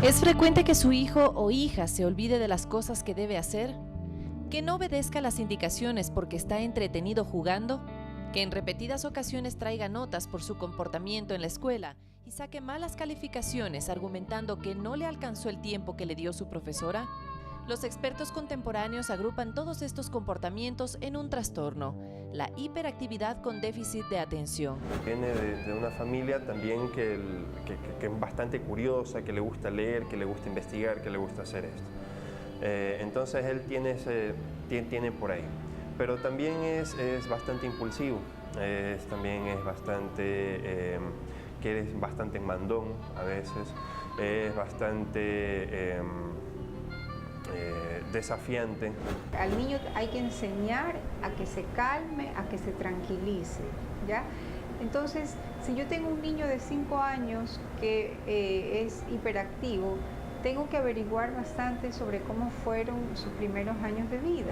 ¿Es frecuente que su hijo o hija se olvide de las cosas que debe hacer? ¿Que no obedezca las indicaciones porque está entretenido jugando? ¿Que en repetidas ocasiones traiga notas por su comportamiento en la escuela y saque malas calificaciones argumentando que no le alcanzó el tiempo que le dio su profesora? Los expertos contemporáneos agrupan todos estos comportamientos en un trastorno, la hiperactividad con déficit de atención. Viene de una familia también que es bastante curiosa, que le gusta leer, que le gusta investigar, que le gusta hacer esto. Entonces él tiene por ahí. Pero también es bastante impulsivo, también es bastante, que es bastante mandón a veces, es bastante desafiante. Al niño hay que enseñar a que se calme, a que se tranquilice, ¿ya? Entonces, si yo tengo un niño de 5 años que es hiperactivo, tengo que averiguar bastante sobre cómo fueron sus primeros años de vida.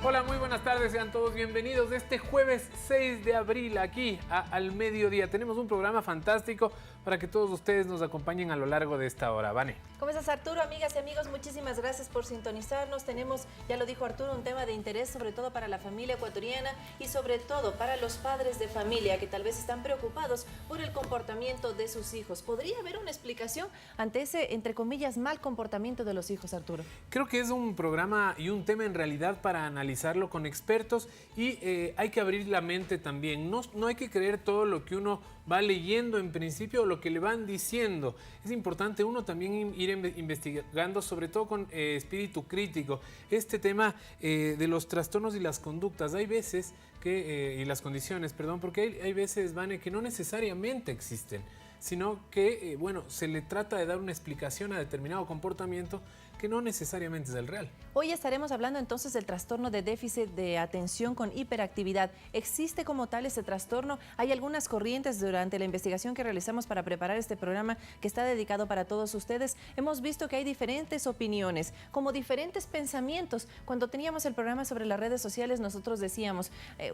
Hola, muy buenas tardes, sean todos bienvenidos este jueves 6 de abril aquí Al Mediodía. Tenemos un programa fantástico para que todos ustedes nos acompañen a lo largo de esta hora. Vane. ¿Cómo estás, Arturo? Amigas y amigos, muchísimas gracias por sintonizarnos. Tenemos, ya lo dijo Arturo, un tema de interés sobre todo para la familia ecuatoriana y sobre todo para los padres de familia que tal vez están preocupados por el comportamiento de sus hijos. ¿Podría haber una explicación ante ese, entre comillas, mal comportamiento de los hijos, Arturo? Creo que es un programa y un tema en realidad para analizarlo con expertos y hay que abrir la mente también. No hay que creer todo lo que uno va leyendo en principio o lo que le van diciendo. Es importante uno también ir investigando, sobre todo con espíritu crítico, este tema de los trastornos y las conductas. Hay veces que, y las condiciones, perdón, porque hay veces, Vane, que no necesariamente existen, sino que, bueno, se le trata de dar una explicación a determinado comportamiento que no necesariamente es el real. Hoy estaremos hablando entonces del trastorno de déficit de atención con hiperactividad. ¿Existe como tal ese trastorno? Hay algunas corrientes durante la investigación que realizamos para preparar este programa que está dedicado para todos ustedes. Hemos visto que hay diferentes opiniones, como diferentes pensamientos. Cuando teníamos el programa sobre las redes sociales, nosotros decíamos,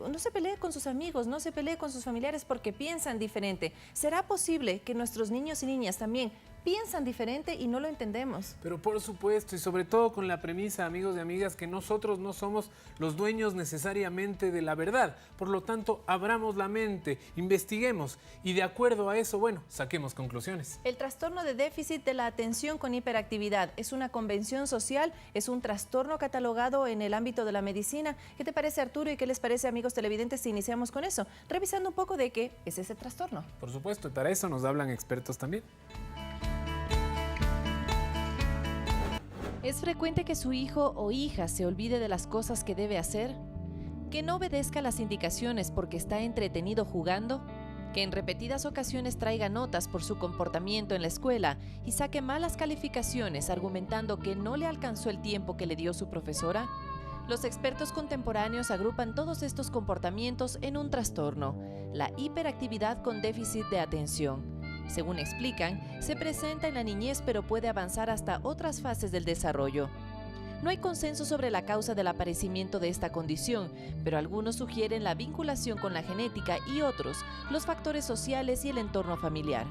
no se pelee con sus amigos, no se pelee con sus familiares porque piensan diferente. ¿Será posible que nuestros niños y niñas también piensan diferente y no lo entendemos? Pero por supuesto, y sobre todo con la premisa, amigos y amigas, que nosotros no somos los dueños necesariamente de la verdad. Por lo tanto, abramos la mente, investiguemos y de acuerdo a eso, bueno, saquemos conclusiones. El trastorno de déficit de la atención con hiperactividad es una convención social, es un trastorno catalogado en el ámbito de la medicina. ¿Qué te parece, Arturo, y qué les parece, amigos televidentes, si iniciamos con eso? Revisando un poco de qué es ese trastorno. Por supuesto, y para eso nos hablan expertos también. ¿Es frecuente que su hijo o hija se olvide de las cosas que debe hacer? ¿Que no obedezca las indicaciones porque está entretenido jugando? ¿Que en repetidas ocasiones traiga notas por su comportamiento en la escuela y saque malas calificaciones argumentando que no le alcanzó el tiempo que le dio su profesora? Los expertos contemporáneos agrupan todos estos comportamientos en un trastorno, la hiperactividad con déficit de atención. Según explican, se presenta en la niñez pero puede avanzar hasta otras fases del desarrollo. No hay consenso sobre la causa del aparecimiento de esta condición, pero algunos sugieren la vinculación con la genética y otros, los factores sociales y el entorno familiar.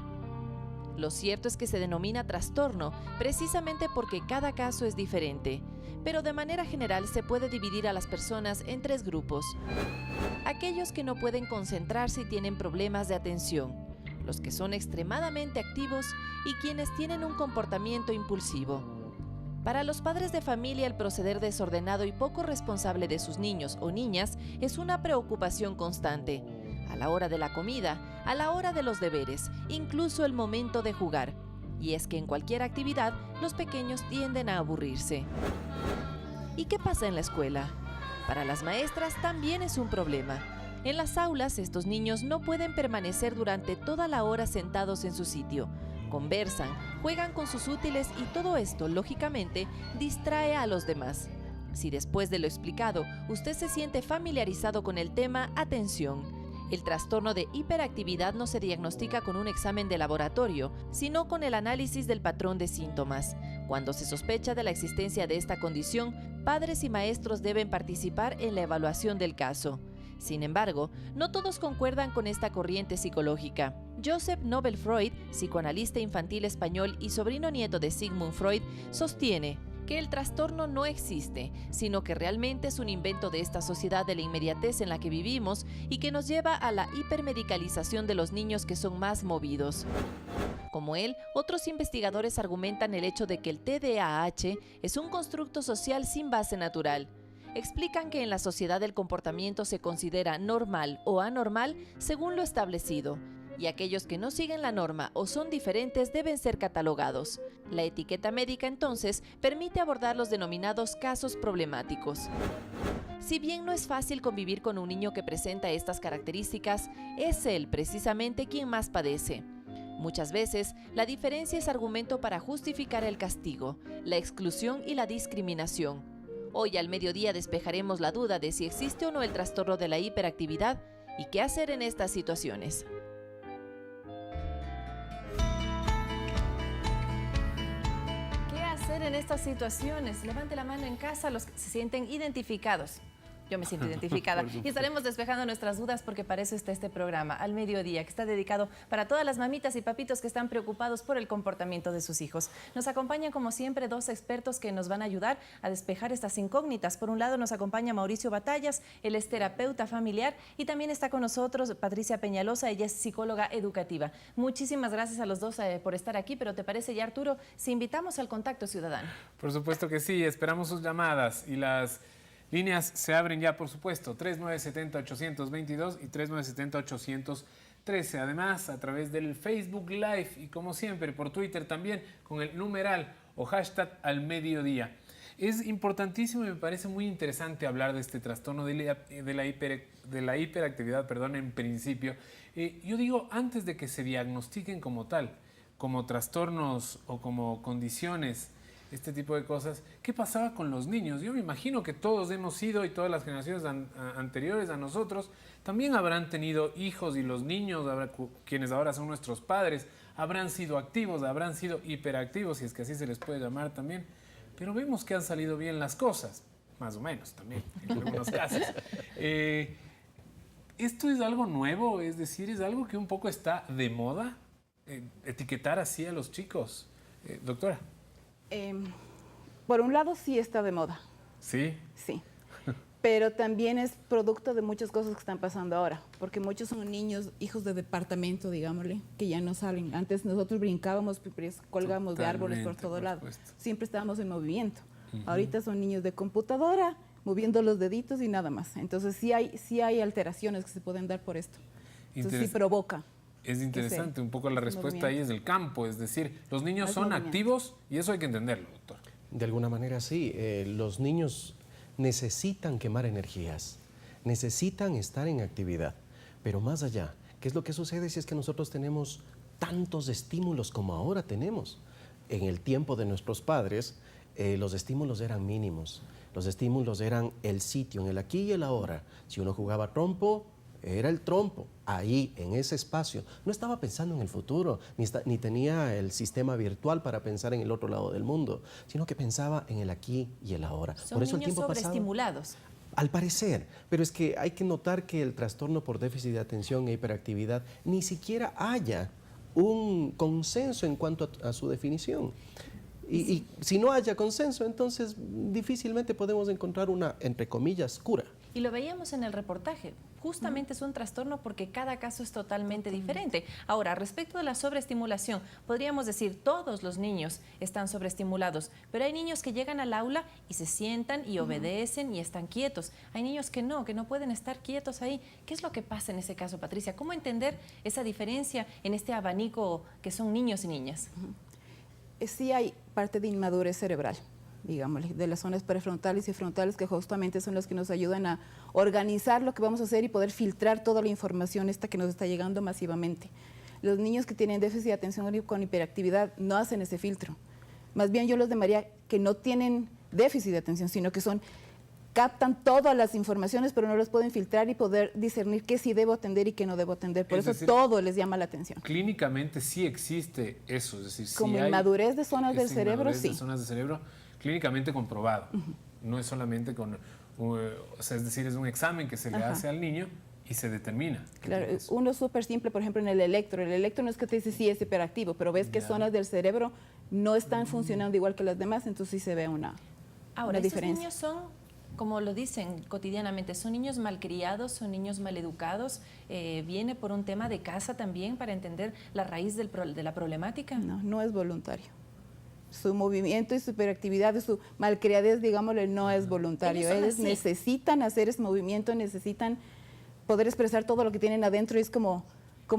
Lo cierto es que se denomina trastorno precisamente porque cada caso es diferente, pero de manera general se puede dividir a las personas en 3 grupos. Aquellos que no pueden concentrarse y tienen problemas de atención, los que son extremadamente activos y quienes tienen un comportamiento impulsivo. Para los padres de familia, el proceder desordenado y poco responsable de sus niños o niñas es una preocupación constante. A la hora de la comida, a la hora de los deberes, incluso el momento de jugar. Y es que en cualquier actividad, los pequeños tienden a aburrirse. ¿Y qué pasa en la escuela? Para las maestras también es un problema. En las aulas, estos niños no pueden permanecer durante toda la hora sentados en su sitio. Conversan, juegan con sus útiles y todo esto, lógicamente, distrae a los demás. Si después de lo explicado, usted se siente familiarizado con el tema, atención. El trastorno de hiperactividad no se diagnostica con un examen de laboratorio, sino con el análisis del patrón de síntomas. Cuando se sospecha de la existencia de esta condición, padres y maestros deben participar en la evaluación del caso. Sin embargo, no todos concuerdan con esta corriente psicológica. Joseph Nobel Freud, psicoanalista infantil español y sobrino nieto de Sigmund Freud, sostiene que el trastorno no existe, sino que realmente es un invento de esta sociedad de la inmediatez en la que vivimos y que nos lleva a la hipermedicalización de los niños que son más movidos. Como él, otros investigadores argumentan el hecho de que el TDAH es un constructo social sin base natural. Explican que en la sociedad el comportamiento se considera normal o anormal según lo establecido, y aquellos que no siguen la norma o son diferentes deben ser catalogados. La etiqueta médica, entonces, permite abordar los denominados casos problemáticos. Si bien no es fácil convivir con un niño que presenta estas características, es él precisamente quien más padece. Muchas veces, la diferencia es argumento para justificar el castigo, la exclusión y la discriminación. Hoy al mediodía despejaremos la duda de si existe o no el trastorno de la hiperactividad y qué hacer en estas situaciones. En estas situaciones, levante la mano en casa los que se sienten identificados. Yo me siento identificada y estaremos despejando nuestras dudas porque para eso está este programa, Al Mediodía, que está dedicado para todas las mamitas y papitos que están preocupados por el comportamiento de sus hijos. Nos acompañan como siempre dos expertos que nos van a ayudar a despejar estas incógnitas. Por un lado nos acompaña Mauricio Batallas, él es terapeuta familiar, y también está con nosotros Patricia Peñalosa, ella es psicóloga educativa. Muchísimas gracias a los dos por estar aquí, pero ¿te parece ya, Arturo, si invitamos al contacto ciudadano? Por supuesto que sí, esperamos sus llamadas y las líneas se abren ya, por supuesto, 3970-822 y 3970-813. Además, a través del Facebook Live y, como siempre, por Twitter también, con el numeral o hashtag Al Mediodía. Es importantísimo y me parece muy interesante hablar de este trastorno de la hiperactividad, en principio. Yo digo, antes de que se diagnostiquen como tal, como trastornos o como condiciones, este tipo de cosas, ¿qué pasaba con los niños? Yo me imagino que todos hemos sido, y todas las generaciones anteriores a nosotros, también habrán tenido hijos, y los niños, quienes ahora son nuestros padres, habrán sido activos, habrán sido hiperactivos, si es que así se les puede llamar también, pero vemos que han salido bien las cosas, más o menos también, en algunos casos. ¿Esto es algo nuevo? Es decir, ¿es algo que un poco está de moda? Etiquetar así a los chicos. Doctora. Por un lado sí está de moda. ¿Sí? Sí. Pero también es producto de muchas cosas que están pasando ahora, porque muchos son niños, hijos de departamento, digámosle, que ya no salen. Antes nosotros brincábamos, colgábamos de árboles por todo lado. Siempre estábamos en movimiento. Ahorita son niños de computadora, moviendo los deditos y nada más. Entonces sí hay alteraciones que se pueden dar por esto. Entonces sí provoca. Es interesante, un poco la respuesta ahí es del campo, es decir, los niños son activos y eso hay que entenderlo, doctor. De alguna manera sí, los niños necesitan quemar energías, necesitan estar en actividad, pero más allá, ¿qué es lo que sucede si es que nosotros tenemos tantos estímulos como ahora tenemos? En el tiempo de nuestros padres, los estímulos eran mínimos, los estímulos eran el sitio, en el aquí y el ahora. Si uno jugaba trompo, era el trompo, ahí, en ese espacio. No estaba pensando en el futuro, ni tenía el sistema virtual para pensar en el otro lado del mundo, sino que pensaba en el aquí y el ahora. Son por eso niños el tiempo sobreestimulados. Al parecer, pero es que hay que notar que el trastorno por déficit de atención e hiperactividad ni siquiera haya un consenso en cuanto a su definición. Y si no haya consenso, entonces difícilmente podemos encontrar una, entre comillas, cura. Y lo veíamos en el reportaje. Justamente es un trastorno porque cada caso es totalmente diferente. Ahora, respecto de la sobreestimulación, podríamos decir todos los niños están sobreestimulados, pero hay niños que llegan al aula y se sientan y obedecen y están quietos. Hay niños que no pueden estar quietos ahí. ¿Qué es lo que pasa en ese caso, Patricia? ¿Cómo entender esa diferencia en este abanico que son niños y niñas? Sí hay parte de inmadurez cerebral, digámosle, de las zonas prefrontales y frontales, que justamente son las que nos ayudan a organizar lo que vamos a hacer y poder filtrar toda la información esta que nos está llegando masivamente. Los niños que tienen déficit de atención con hiperactividad no hacen ese filtro. Más bien yo los llamaría que no tienen déficit de atención, sino que son captan todas las informaciones, pero no las pueden filtrar y poder discernir qué sí debo atender y qué no debo atender. Por eso todo les llama la atención. Clínicamente sí existe eso, es decir, como sí inmadurez de zonas del cerebro, inmadurez sí. de zonas del cerebro, clínicamente comprobado. No es solamente con, o sea, es decir, es un examen que se le hace al niño y se determina. Claro, uno súper simple, por ejemplo, en el electro. El electro no es que te dice sí es hiperactivo, pero ves que zonas del cerebro no están funcionando igual que las demás, entonces sí se ve una diferencia. Niños son, como lo dicen cotidianamente, son niños malcriados, son niños maleducados. ¿Viene por un tema de casa también para entender la raíz de la problemática? No, no es voluntario. Su movimiento y su hiperactividad, su malcriadez, digámosle, no es voluntario. Ellos necesitan hacer ese movimiento, necesitan poder expresar todo lo que tienen adentro. Y es como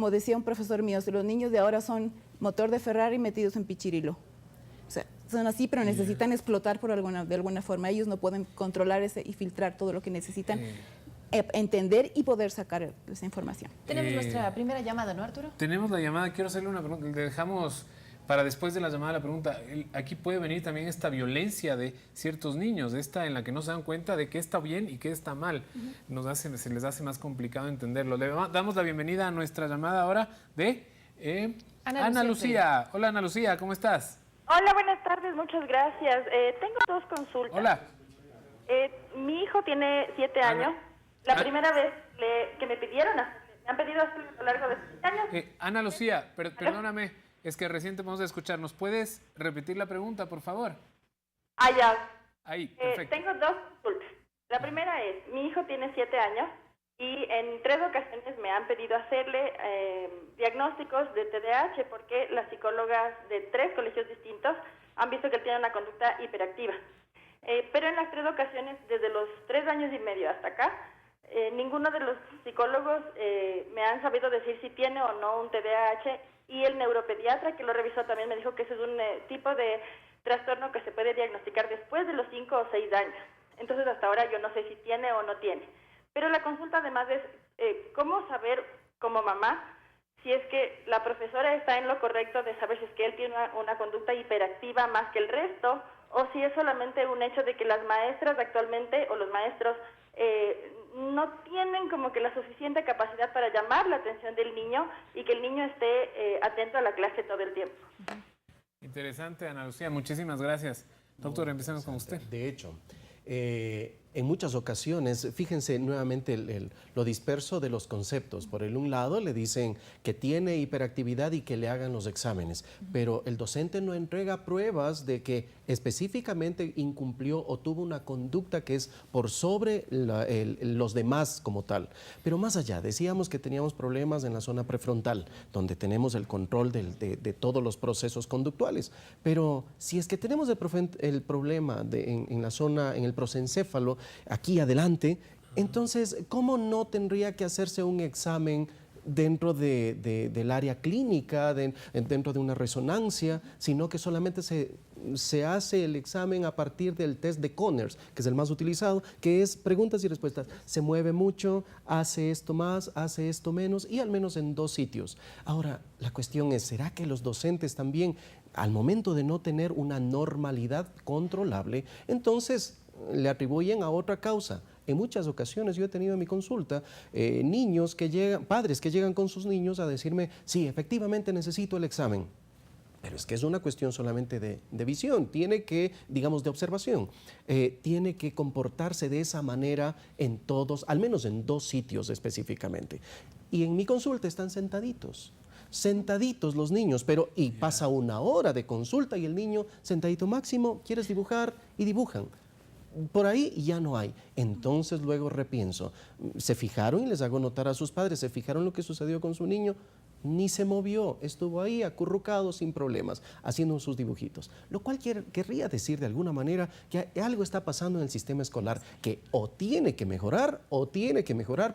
decía un profesor mío, los niños de ahora son motor de Ferrari metidos en pichirilo. O sea, son así, pero necesitan explotar de alguna forma. Ellos no pueden controlar y filtrar todo lo que necesitan, entender y poder sacar esa información. Tenemos nuestra primera llamada, ¿no, Arturo? Tenemos la llamada. Quiero hacerle una pregunta. Le dejamos para después de la llamada la pregunta. Aquí puede venir también esta violencia de ciertos niños, esta en la que no se dan cuenta de qué está bien y qué está mal. Se les hace más complicado entenderlo. Le damos la bienvenida a nuestra llamada ahora de Ana Lucía. Hola, Ana Lucía, ¿cómo estás? Hola, buenas tardes, muchas gracias. Tengo 2 consultas. Hola. Mi hijo tiene 7 años. La primera vez que me han pedido hacerlo a lo largo de 7 años. Ana Lucía, perdóname, es que recién te vamos a escuchar. ¿Nos puedes repetir la pregunta, por favor? Ya. Ahí, perfecto. Tengo 2 consultas. La primera es, mi hijo tiene 7 años y en 3 ocasiones me han pedido hacerle diagnósticos de TDAH porque las psicólogas de 3 colegios distintos han visto que él tiene una conducta hiperactiva. Pero en las 3 ocasiones, desde los 3 años y medio hasta acá, ninguno de los psicólogos me han sabido decir si tiene o no un TDAH, y el neuropediatra que lo revisó también me dijo que ese es un tipo de trastorno que se puede diagnosticar después de los 5 o 6 años. Entonces hasta ahora yo no sé si tiene o no tiene. Pero la consulta además es cómo saber como mamá si es que la profesora está en lo correcto de saber si es que él tiene una conducta hiperactiva más que el resto, o si es solamente un hecho de que las maestras actualmente o los maestros no tienen como que la suficiente capacidad para llamar la atención del niño y que el niño esté atento a la clase todo el tiempo. Interesante, Ana Lucía, muchísimas gracias. Doctor, empecemos con usted. De hecho, en muchas ocasiones, fíjense nuevamente lo disperso de los conceptos. Por un lado le dicen que tiene hiperactividad y que le hagan los exámenes, pero el docente no entrega pruebas de que específicamente incumplió o tuvo una conducta que es por sobre los demás como tal. Pero más allá, decíamos que teníamos problemas en la zona prefrontal, donde tenemos el control de todos los procesos conductuales. Pero si es que tenemos el problema en la zona, en el prosencéfalo, aquí adelante, entonces, ¿cómo no tendría que hacerse un examen dentro del área clínica, dentro de una resonancia, sino que solamente se hace el examen a partir del test de Conners, que es el más utilizado, que es preguntas y respuestas. Se mueve mucho, hace esto más, hace esto menos, y al menos en 2 sitios. Ahora, la cuestión es, ¿será que los docentes también, al momento de no tener una normalidad controlable, entonces le atribuyen a otra causa? En muchas ocasiones yo he tenido en mi consulta niños que llegan, padres que llegan con sus niños a decirme, sí, efectivamente necesito el examen. Pero es que es una cuestión solamente de visión, tiene que, digamos, de observación, tiene que comportarse de esa manera en todos, al menos en 2 sitios específicamente. Y en mi consulta están sentaditos los niños, y pasa 1 hora de consulta y el niño sentadito, máximo, ¿quieres dibujar? Y dibujan. Por ahí ya no hay. Entonces luego repienso, se fijaron, y les hago notar a sus padres, se fijaron lo que sucedió con su niño, ni se movió, estuvo ahí acurrucado sin problemas, haciendo sus dibujitos. Lo cual querría decir de alguna manera que algo está pasando en el sistema escolar que o tiene que mejorar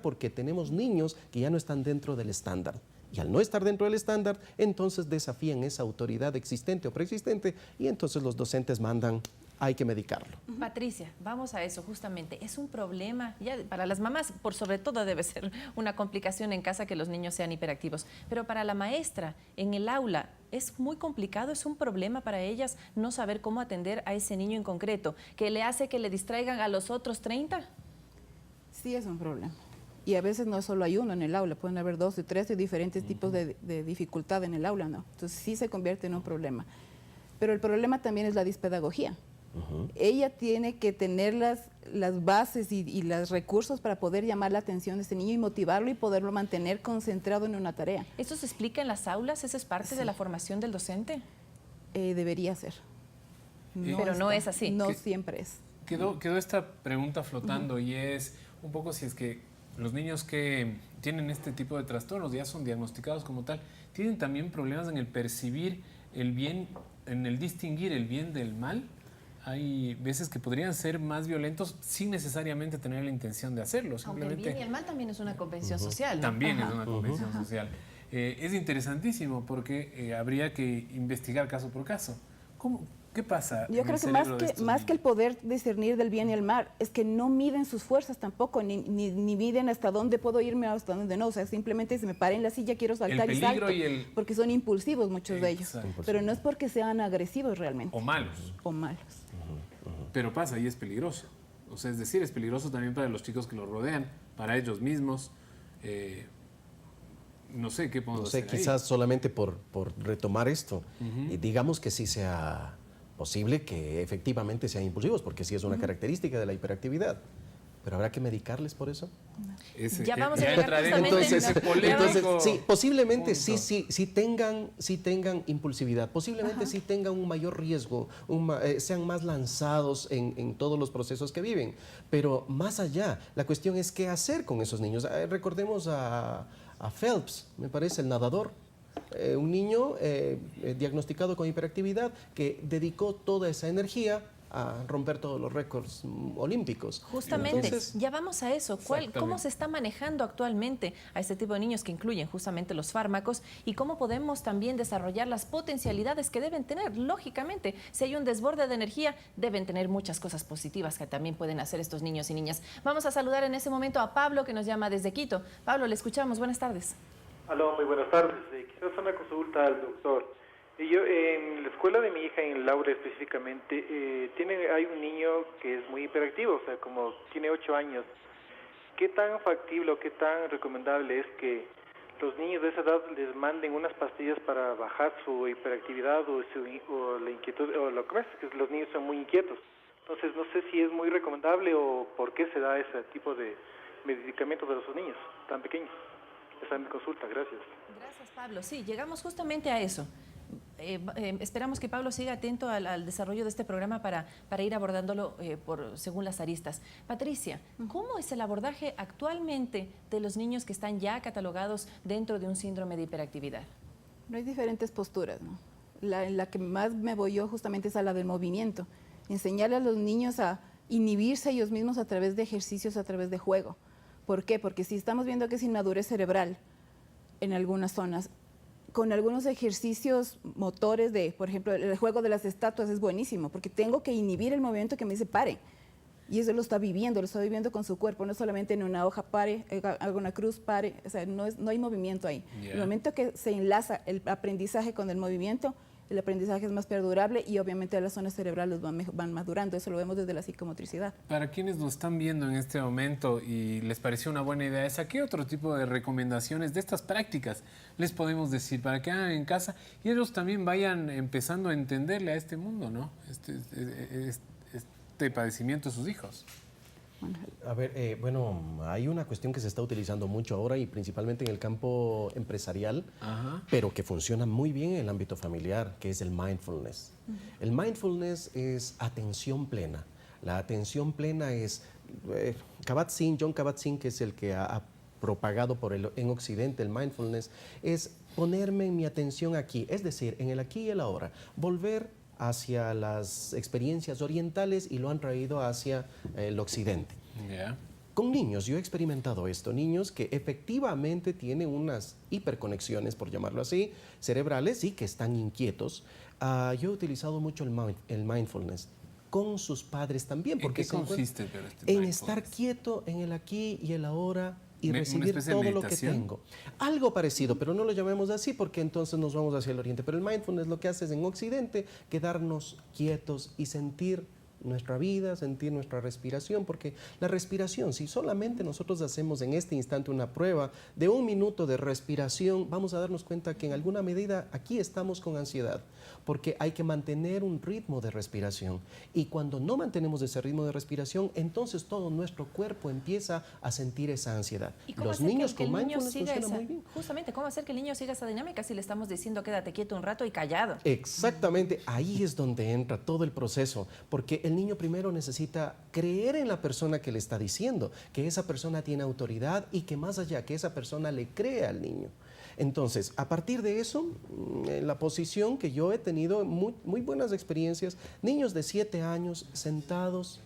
porque tenemos niños que ya no están dentro del estándar. Y al no estar dentro del estándar, entonces desafían esa autoridad existente o preexistente y entonces los docentes mandan hay que medicarlo. Patricia, vamos a eso justamente. Es un problema, ya para las mamás, por sobre todo debe ser una complicación en casa que los niños sean hiperactivos, pero para la maestra en el aula es muy complicado, es un problema para ellas no saber cómo atender a ese niño en concreto, que le hace que le distraigan a los otros 30. Sí, es un problema. Y a veces no solo hay uno en el aula, pueden haber 2 o 3 de diferentes tipos de dificultad en el aula, ¿no? Entonces sí se convierte en un problema. Pero el problema también es la dispedagogía. Ella tiene que tener las bases y los recursos para poder llamar la atención de este niño y motivarlo y poderlo mantener concentrado en una tarea. ¿Eso se explica en las aulas? ¿Eso es parte de la formación del docente? Debería ser. Pero no es así. No siempre es. Quedó esta pregunta flotando y es un poco si es que los niños que tienen este tipo de trastornos ya son diagnosticados como tal, tienen también problemas en el percibir el bien, en el distinguir el bien del mal. Hay veces que podrían ser más violentos sin necesariamente tener la intención de hacerlo. Aunque el bien y el mal también es una convención social, ¿no? También es una convención social. Es interesantísimo porque habría que investigar caso por caso. ¿Qué pasa? Yo creo que más que el poder discernir del bien y el mal, es que no miden sus fuerzas tampoco, ni miden hasta dónde puedo irme, hasta dónde no. O sea, simplemente se me paré en la silla, quiero saltar y salto. Porque son impulsivos muchos de ellos. Pero no es porque sean agresivos realmente. O malos. O malos. Pero pasa y es peligroso. O sea, es decir, es peligroso también para los chicos que los rodean, para ellos mismos. No sé qué podemos hacer quizás ahí. solamente por retomar esto, y digamos que sí sea posible que efectivamente sean impulsivos, porque sí es una característica de la hiperactividad. ¿Pero habrá que medicarles por eso? Ya vamos a llegar justamente entonces, sí, posiblemente sí tengan impulsividad, posiblemente sí tengan un mayor riesgo, sean más lanzados en todos los procesos que viven. Pero más allá, la cuestión es qué hacer con esos niños. Recordemos a Phelps, me parece, el nadador. Un niño diagnosticado con hiperactividad que dedicó toda esa energía a romper todos los récords olímpicos. Justamente, entonces, ya vamos a eso. ¿Cómo se está manejando actualmente a este tipo de niños que incluyen justamente los fármacos y cómo podemos también desarrollar las potencialidades que deben tener? Lógicamente, si hay un desborde de energía, deben tener muchas cosas positivas que también pueden hacer estos niños y niñas. Vamos a saludar en ese momento a Pablo, que nos llama desde Quito. Pablo, le escuchamos. Buenas tardes. Aló, muy buenas tardes. Quisiera hacer una consulta al doctor. Yo, en la escuela de mi hija, en Laura específicamente, hay un niño que es muy hiperactivo, o sea, como tiene 8 años. ¿Qué tan factible o qué tan recomendable es que los niños de esa edad les manden unas pastillas para bajar su hiperactividad o la inquietud, o lo que es que los niños son muy inquietos? Entonces, no sé si es muy recomendable o por qué se da ese tipo de medicamentos de los niños tan pequeños. Esa es mi consulta, gracias. Gracias, Pablo. Sí, llegamos justamente a eso. Esperamos que Pablo siga atento al desarrollo de este programa para ir abordándolo según las aristas. Patricia, ¿cómo es el abordaje actualmente de los niños que están ya catalogados dentro de un síndrome de hiperactividad? No hay diferentes posturas, ¿no? La que más me voy yo justamente es a la del movimiento. Enseñarle a los niños a inhibirse ellos mismos a través de ejercicios, a través de juego. ¿Por qué? Porque si estamos viendo que es inmadurez cerebral en algunas zonas, con algunos ejercicios motores por ejemplo, el juego de las estatuas es buenísimo, porque tengo que inhibir el movimiento que me dice pare. Y eso lo está viviendo con su cuerpo, no solamente en una hoja pare, haga una cruz pare, o sea, no hay movimiento ahí. Yeah. El momento que se enlaza el aprendizaje con el movimiento, el aprendizaje es más perdurable y obviamente las zonas cerebrales van madurando. Eso lo vemos desde la psicomotricidad. Para quienes lo están viendo en este momento y les pareció una buena idea esa, ¿qué otro tipo de recomendaciones de estas prácticas les podemos decir para que hagan en casa y ellos también vayan empezando a entenderle a este mundo, ¿no? Este padecimiento de sus hijos? A ver, hay una cuestión que se está utilizando mucho ahora y principalmente en el campo empresarial, pero que funciona muy bien en el ámbito familiar, que es el mindfulness. El mindfulness es atención plena. La atención plena es, John Kabat-Zinn, que es el que ha propagado en Occidente el mindfulness, es ponerme mi atención aquí, es decir, en el aquí y el ahora, volver hacia las experiencias orientales y lo han traído hacia el occidente. Yeah. Con niños, yo he experimentado esto, niños que efectivamente tienen unas hiperconexiones, por llamarlo así, cerebrales y que están inquietos. Yo he utilizado mucho el mindfulness. con sus padres también. Porque ¿En qué consiste este en mindfulness? estar quieto en el aquí y el ahora y ¿Una recibir especie de todo lo que meditación? tengo. Algo parecido, pero no lo llamemos así porque entonces nos vamos hacia el oriente. Pero el mindfulness lo que hace es en Occidente quedarnos quietos y sentir nuestra vida, sentir nuestra respiración, porque la respiración, si solamente nosotros hacemos en este instante una prueba de 1 minuto de respiración, vamos a darnos cuenta que en alguna medida aquí estamos con ansiedad, porque hay que mantener un ritmo de respiración. Y cuando no mantenemos ese ritmo de respiración, entonces todo nuestro cuerpo empieza a sentir esa ansiedad. ¿Y cómo Los hacer niños que el con niño mindfulness siga funciona esa, muy bien. justamente, cómo hacer que el niño siga esa dinámica si le estamos diciendo quédate quieto un rato y callado? Exactamente, ahí es donde entra todo el proceso, porque el niño primero necesita creer en la persona que le está diciendo, que esa persona tiene autoridad y que más allá, que esa persona le cree al niño. Entonces, a partir de eso, en la posición que yo he tenido muy buenas experiencias, niños de 7 años sentados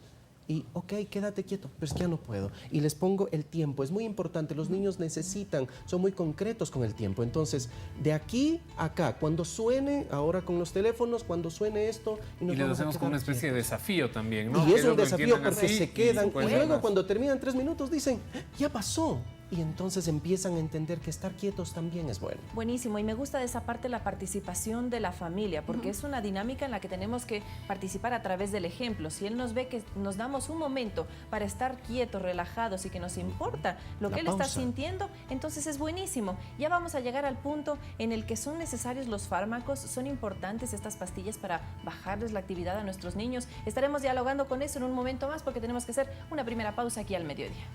y, ok, quédate quieto, pero es que ya no puedo. Y les pongo el tiempo, es muy importante, los niños necesitan, son muy concretos con el tiempo. Entonces, de aquí a acá, cuando suene, ahora con los teléfonos, cuando suene esto... Y nos les vamos a hacemos como una quedar especie de quietos. desafío también, ¿no? Y es Ellos un lo desafío entiendan porque así se quedan y pueden luego más. cuando terminan 3 minutos dicen, ya pasó. Y entonces empiezan a entender que estar quietos también es bueno. Buenísimo, y me gusta de esa parte la participación de la familia, porque es una dinámica en la que tenemos que participar a través del ejemplo. Si él nos ve que nos damos un momento para estar quietos, relajados y que nos importa lo La que él está pausa. sintiendo, entonces es buenísimo. Ya vamos a llegar al punto en el que son necesarios los fármacos, son importantes estas pastillas para bajarles la actividad a nuestros niños. Estaremos dialogando con eso en un momento más porque tenemos que hacer una primera pausa aquí al mediodía.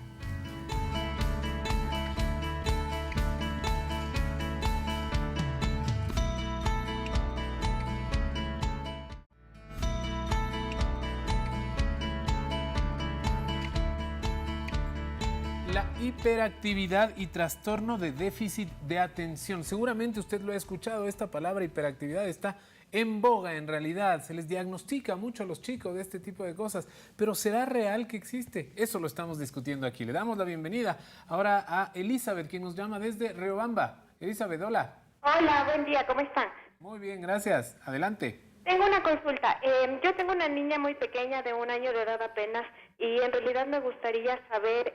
La hiperactividad y trastorno de déficit de atención. Seguramente usted lo ha escuchado, esta palabra hiperactividad está en boga en realidad. Se les diagnostica mucho a los chicos de este tipo de cosas, pero ¿será real que existe? Eso lo estamos discutiendo aquí. Le damos la bienvenida ahora a Elizabeth, quien nos llama desde Riobamba. Elizabeth, hola. Hola, buen día, ¿cómo están? Muy bien, gracias. Adelante. Tengo una consulta. Yo tengo una niña muy pequeña de 1 año de edad apenas y en realidad me gustaría saber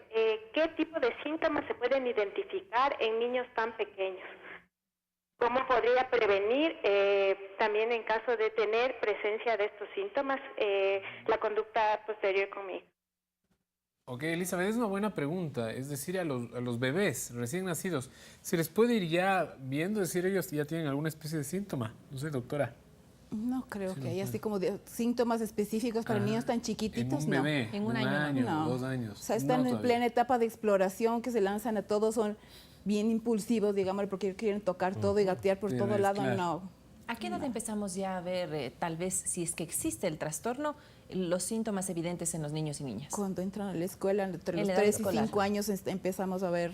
qué tipo de síntomas se pueden identificar en niños tan pequeños. ¿Cómo podría prevenir también en caso de tener presencia de estos síntomas la conducta posterior conmigo? Ok, Elizabeth, es una buena pregunta. Es decir, a los bebés recién nacidos, ¿se les puede ir ya viendo, es decir, ellos ya tienen alguna especie de síntoma? No sé, doctora. No creo Sí, que no haya sé. así como síntomas específicos para niños tan chiquititos, en un bebé, En un un año, año, no. 2 años. O sea, están No en todavía. plena etapa de exploración, que se lanzan a todos, son bien impulsivos, digamos, porque quieren tocar todo y gatear por Sí, todo lado, mezclar. no. ¿A qué edad empezamos ya a ver, tal vez, si es que existe el trastorno, los síntomas evidentes en los niños y niñas? Cuando entran a la escuela, entre En los la edad 3 y escolar. 5 años empezamos a ver.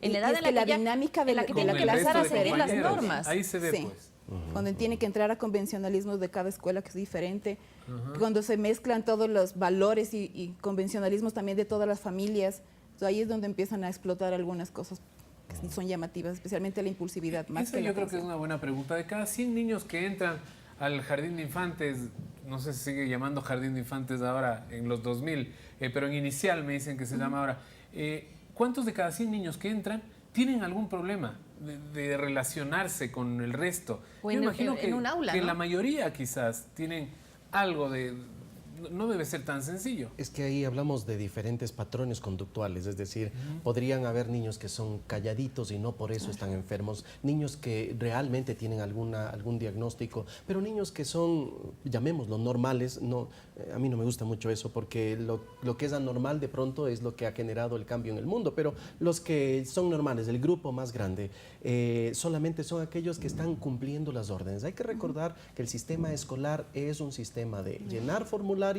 En la Y edad es en que la la que ya- dinámica de en la la, que de tiene la que clase empezar a es seguir las diferente. normas. Ahí se ve, Sí. pues. Cuando tiene que entrar a convencionalismos de cada escuela, que es diferente, cuando se mezclan todos los valores y convencionalismos también de todas las familias, entonces ahí es donde empiezan a explotar algunas cosas que son llamativas, especialmente la impulsividad. Más Esa que la yo creo que es atención. una buena pregunta. De cada 100 niños que entran al jardín de infantes, no sé si sigue llamando jardín de infantes ahora en los 2000, pero en inicial me dicen que se llama ahora, ¿cuántos de cada 100 niños que entran tienen algún problema de relacionarse con el resto? O Yo en- imagino en un aula, que ¿no? la mayoría quizás tienen algo de... No debe ser tan sencillo. Es que ahí hablamos de diferentes patrones conductuales, es decir, podrían haber niños que son calladitos y no por eso están enfermos, niños que realmente tienen algún diagnóstico, pero niños que son, llamémoslo, normales, no, a mí no me gusta mucho eso porque lo que es anormal de pronto es lo que ha generado el cambio en el mundo, pero los que son normales, el grupo más grande, solamente son aquellos que están cumpliendo las órdenes. Hay que recordar que el sistema escolar es un sistema de llenar formularios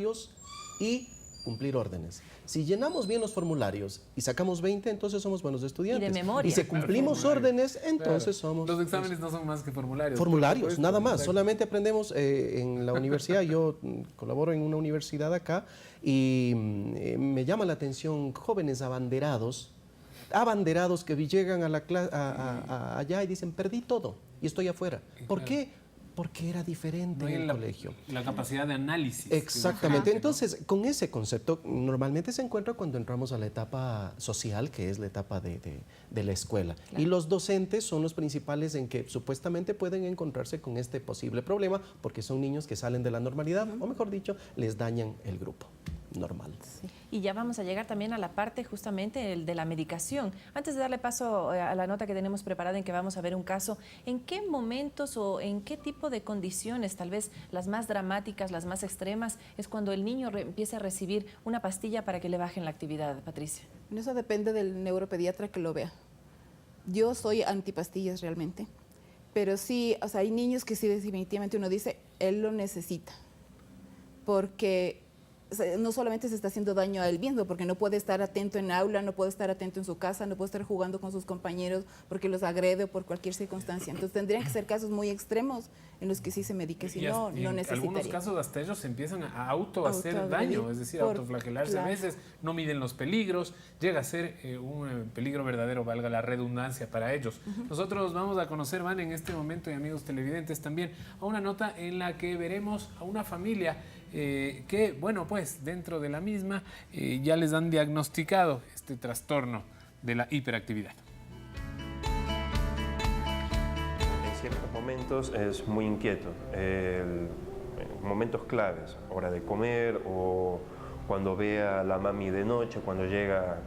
y cumplir órdenes. Si llenamos bien los formularios y sacamos 20, entonces somos buenos estudiantes. Y de memoria. Y si cumplimos Claro, órdenes, entonces Claro. somos... Los exámenes no son más que formularios. Formularios, por supuesto. nada más. Exacto. Solamente aprendemos en la universidad. Yo colaboro en una universidad acá y me llama la atención jóvenes abanderados que llegan a la allá y dicen, perdí todo y estoy afuera. ¿Por qué? porque era diferente en el colegio. La capacidad de análisis. Exactamente. Entonces, con ese concepto, normalmente se encuentra cuando entramos a la etapa social, que es la etapa de la escuela. Claro. Y los docentes son los principales en que supuestamente pueden encontrarse con este posible problema, porque son niños que salen de la normalidad, o mejor dicho, les dañan el grupo normal. Sí. Y ya vamos a llegar también a la parte justamente de la medicación. Antes de darle paso a la nota que tenemos preparada en que vamos a ver un caso, ¿en qué momentos o en qué tipo de condiciones, tal vez las más dramáticas, las más extremas, es cuando el niño empieza a recibir una pastilla para que le bajen la actividad, Patricia? Eso depende del neuropediatra que lo vea. Yo soy antipastillas realmente, pero sí, o sea, hay niños que sí definitivamente uno dice, él lo necesita, porque no solamente se está haciendo daño a él mismo, porque no puede estar atento en aula, no puede estar atento en su casa, no puede estar jugando con sus compañeros porque los agrede o por cualquier circunstancia. Entonces tendrían que ser casos muy extremos en los que sí se medique, si no, no necesitaría. En algunos casos hasta ellos se empiezan a hacer daño, es decir, autoflagelarse a veces, no miden los peligros, llega a ser un peligro verdadero, valga la redundancia, para ellos. Nosotros vamos a conocer, Van, en este momento, y amigos televidentes también, a una nota en la que veremos a una familia que, bueno, pues dentro de la misma ya les han diagnosticado este trastorno de la hiperactividad. En ciertos momentos es muy inquieto, momentos claves, hora de comer o cuando ve a la mami de noche, cuando llega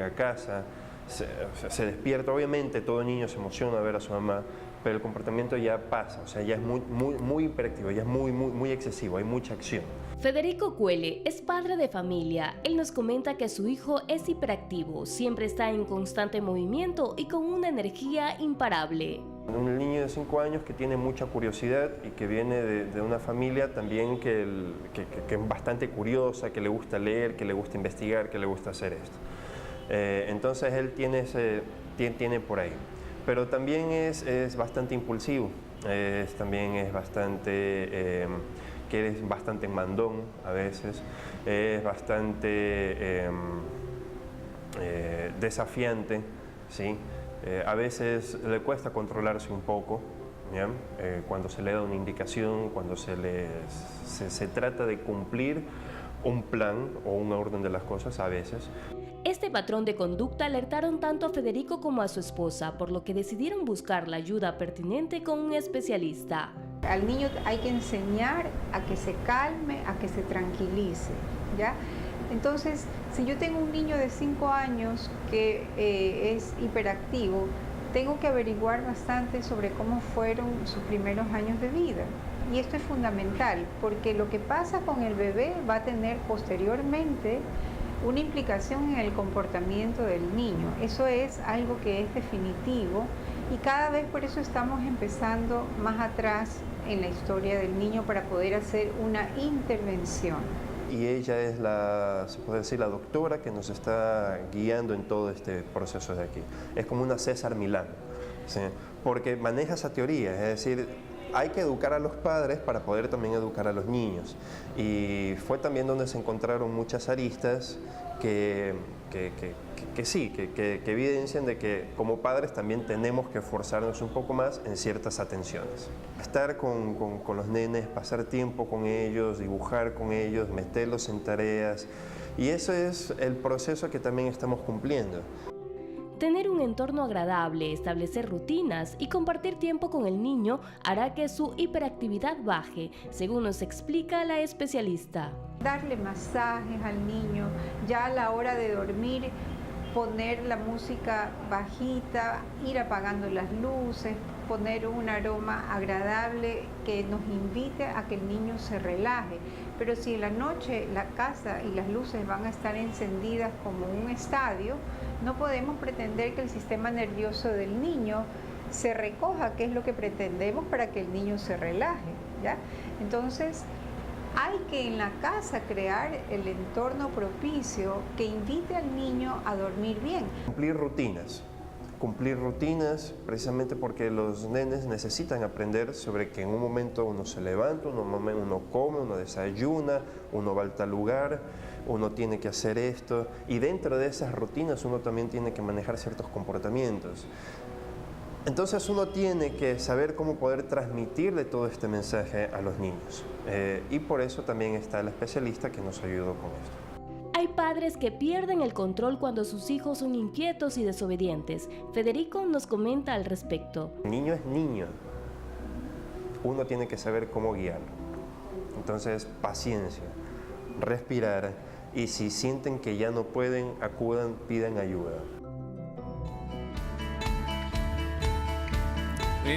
a casa, se despierta. Obviamente todo niño se emociona a ver a su mamá, pero el comportamiento ya pasa, o sea, ya es muy hiperactivo, ya es muy excesivo, hay mucha acción. Federico Cuele es padre de familia. Él nos comenta que su hijo es hiperactivo, siempre está en constante movimiento y con una energía imparable. Un niño de 5 años que tiene mucha curiosidad y que viene de una familia también que es bastante curiosa, que le gusta leer, que le gusta investigar, que le gusta hacer esto. Entonces él tiene por ahí. Pero también es bastante impulsivo, también es bastante, que es bastante mandón a veces, es bastante desafiante, ¿sí? A veces le cuesta controlarse un poco, ¿ya? Cuando se le da una indicación, cuando se trata de cumplir un plan o una orden de las cosas a veces. Este patrón de conducta alertaron tanto a Federico como a su esposa, por lo que decidieron buscar la ayuda pertinente con un especialista. Al niño hay que enseñar a que se calme, a que se tranquilice, ¿ya? Entonces, si yo tengo un niño de 5 años que es hiperactivo, tengo que averiguar bastante sobre cómo fueron sus primeros años de vida. Y esto es fundamental, porque lo que pasa con el bebé va a tener posteriormente una implicación en el comportamiento del niño. Eso es algo que es definitivo y cada vez por eso estamos empezando más atrás en la historia del niño para poder hacer una intervención. Y ella es se puede decir, la doctora que nos está guiando en todo este proceso de aquí. Es como una César Milán, ¿sí? Porque maneja esa teoría, es decir, hay que educar a los padres para poder también educar a los niños. Y fue también donde se encontraron muchas aristas que evidencian de que como padres también tenemos que esforzarnos un poco más en ciertas atenciones. Estar con los nenes, pasar tiempo con ellos, dibujar con ellos, meterlos en tareas. Y eso es el proceso que también estamos cumpliendo. Tener un entorno agradable, establecer rutinas y compartir tiempo con el niño hará que su hiperactividad baje, según nos explica la especialista. Darle masajes al niño, ya a la hora de dormir, poner la música bajita, ir apagando las luces, poner un aroma agradable que nos invite a que el niño se relaje. Pero si en la noche la casa y las luces van a estar encendidas como un estadio, no podemos pretender que el sistema nervioso del niño se recoja, que es lo que pretendemos para que el niño se relaje, ¿ya? Entonces, hay que en la casa crear el entorno propicio que invite al niño a dormir bien. Cumplir rutinas precisamente porque los nenes necesitan aprender sobre que en un momento uno se levanta, uno come, uno desayuna, uno va a tal lugar, uno tiene que hacer esto y dentro de esas rutinas uno también tiene que manejar ciertos comportamientos. Entonces uno tiene que saber cómo poder transmitirle todo este mensaje a los niños. Y por eso también está el especialista que nos ayudó con esto. Hay padres que pierden el control cuando sus hijos son inquietos y desobedientes. Federico nos comenta al respecto. El niño es niño. Uno tiene que saber cómo guiarlo. Entonces, paciencia, respirar, y si sienten que ya no pueden, acudan, pidan ayuda.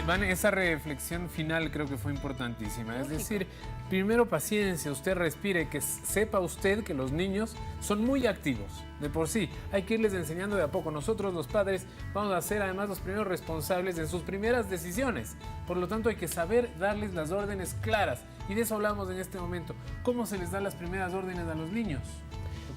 Van, esa reflexión final creo que fue importantísima. Es decir, primero paciencia, usted respire, que sepa usted que los niños son muy activos de por sí. Hay que irles enseñando de a poco. Nosotros los padres vamos a ser además los primeros responsables de sus primeras decisiones. Por lo tanto hay que saber darles las órdenes claras. Y de eso hablamos en este momento. ¿Cómo se les da las primeras órdenes a los niños?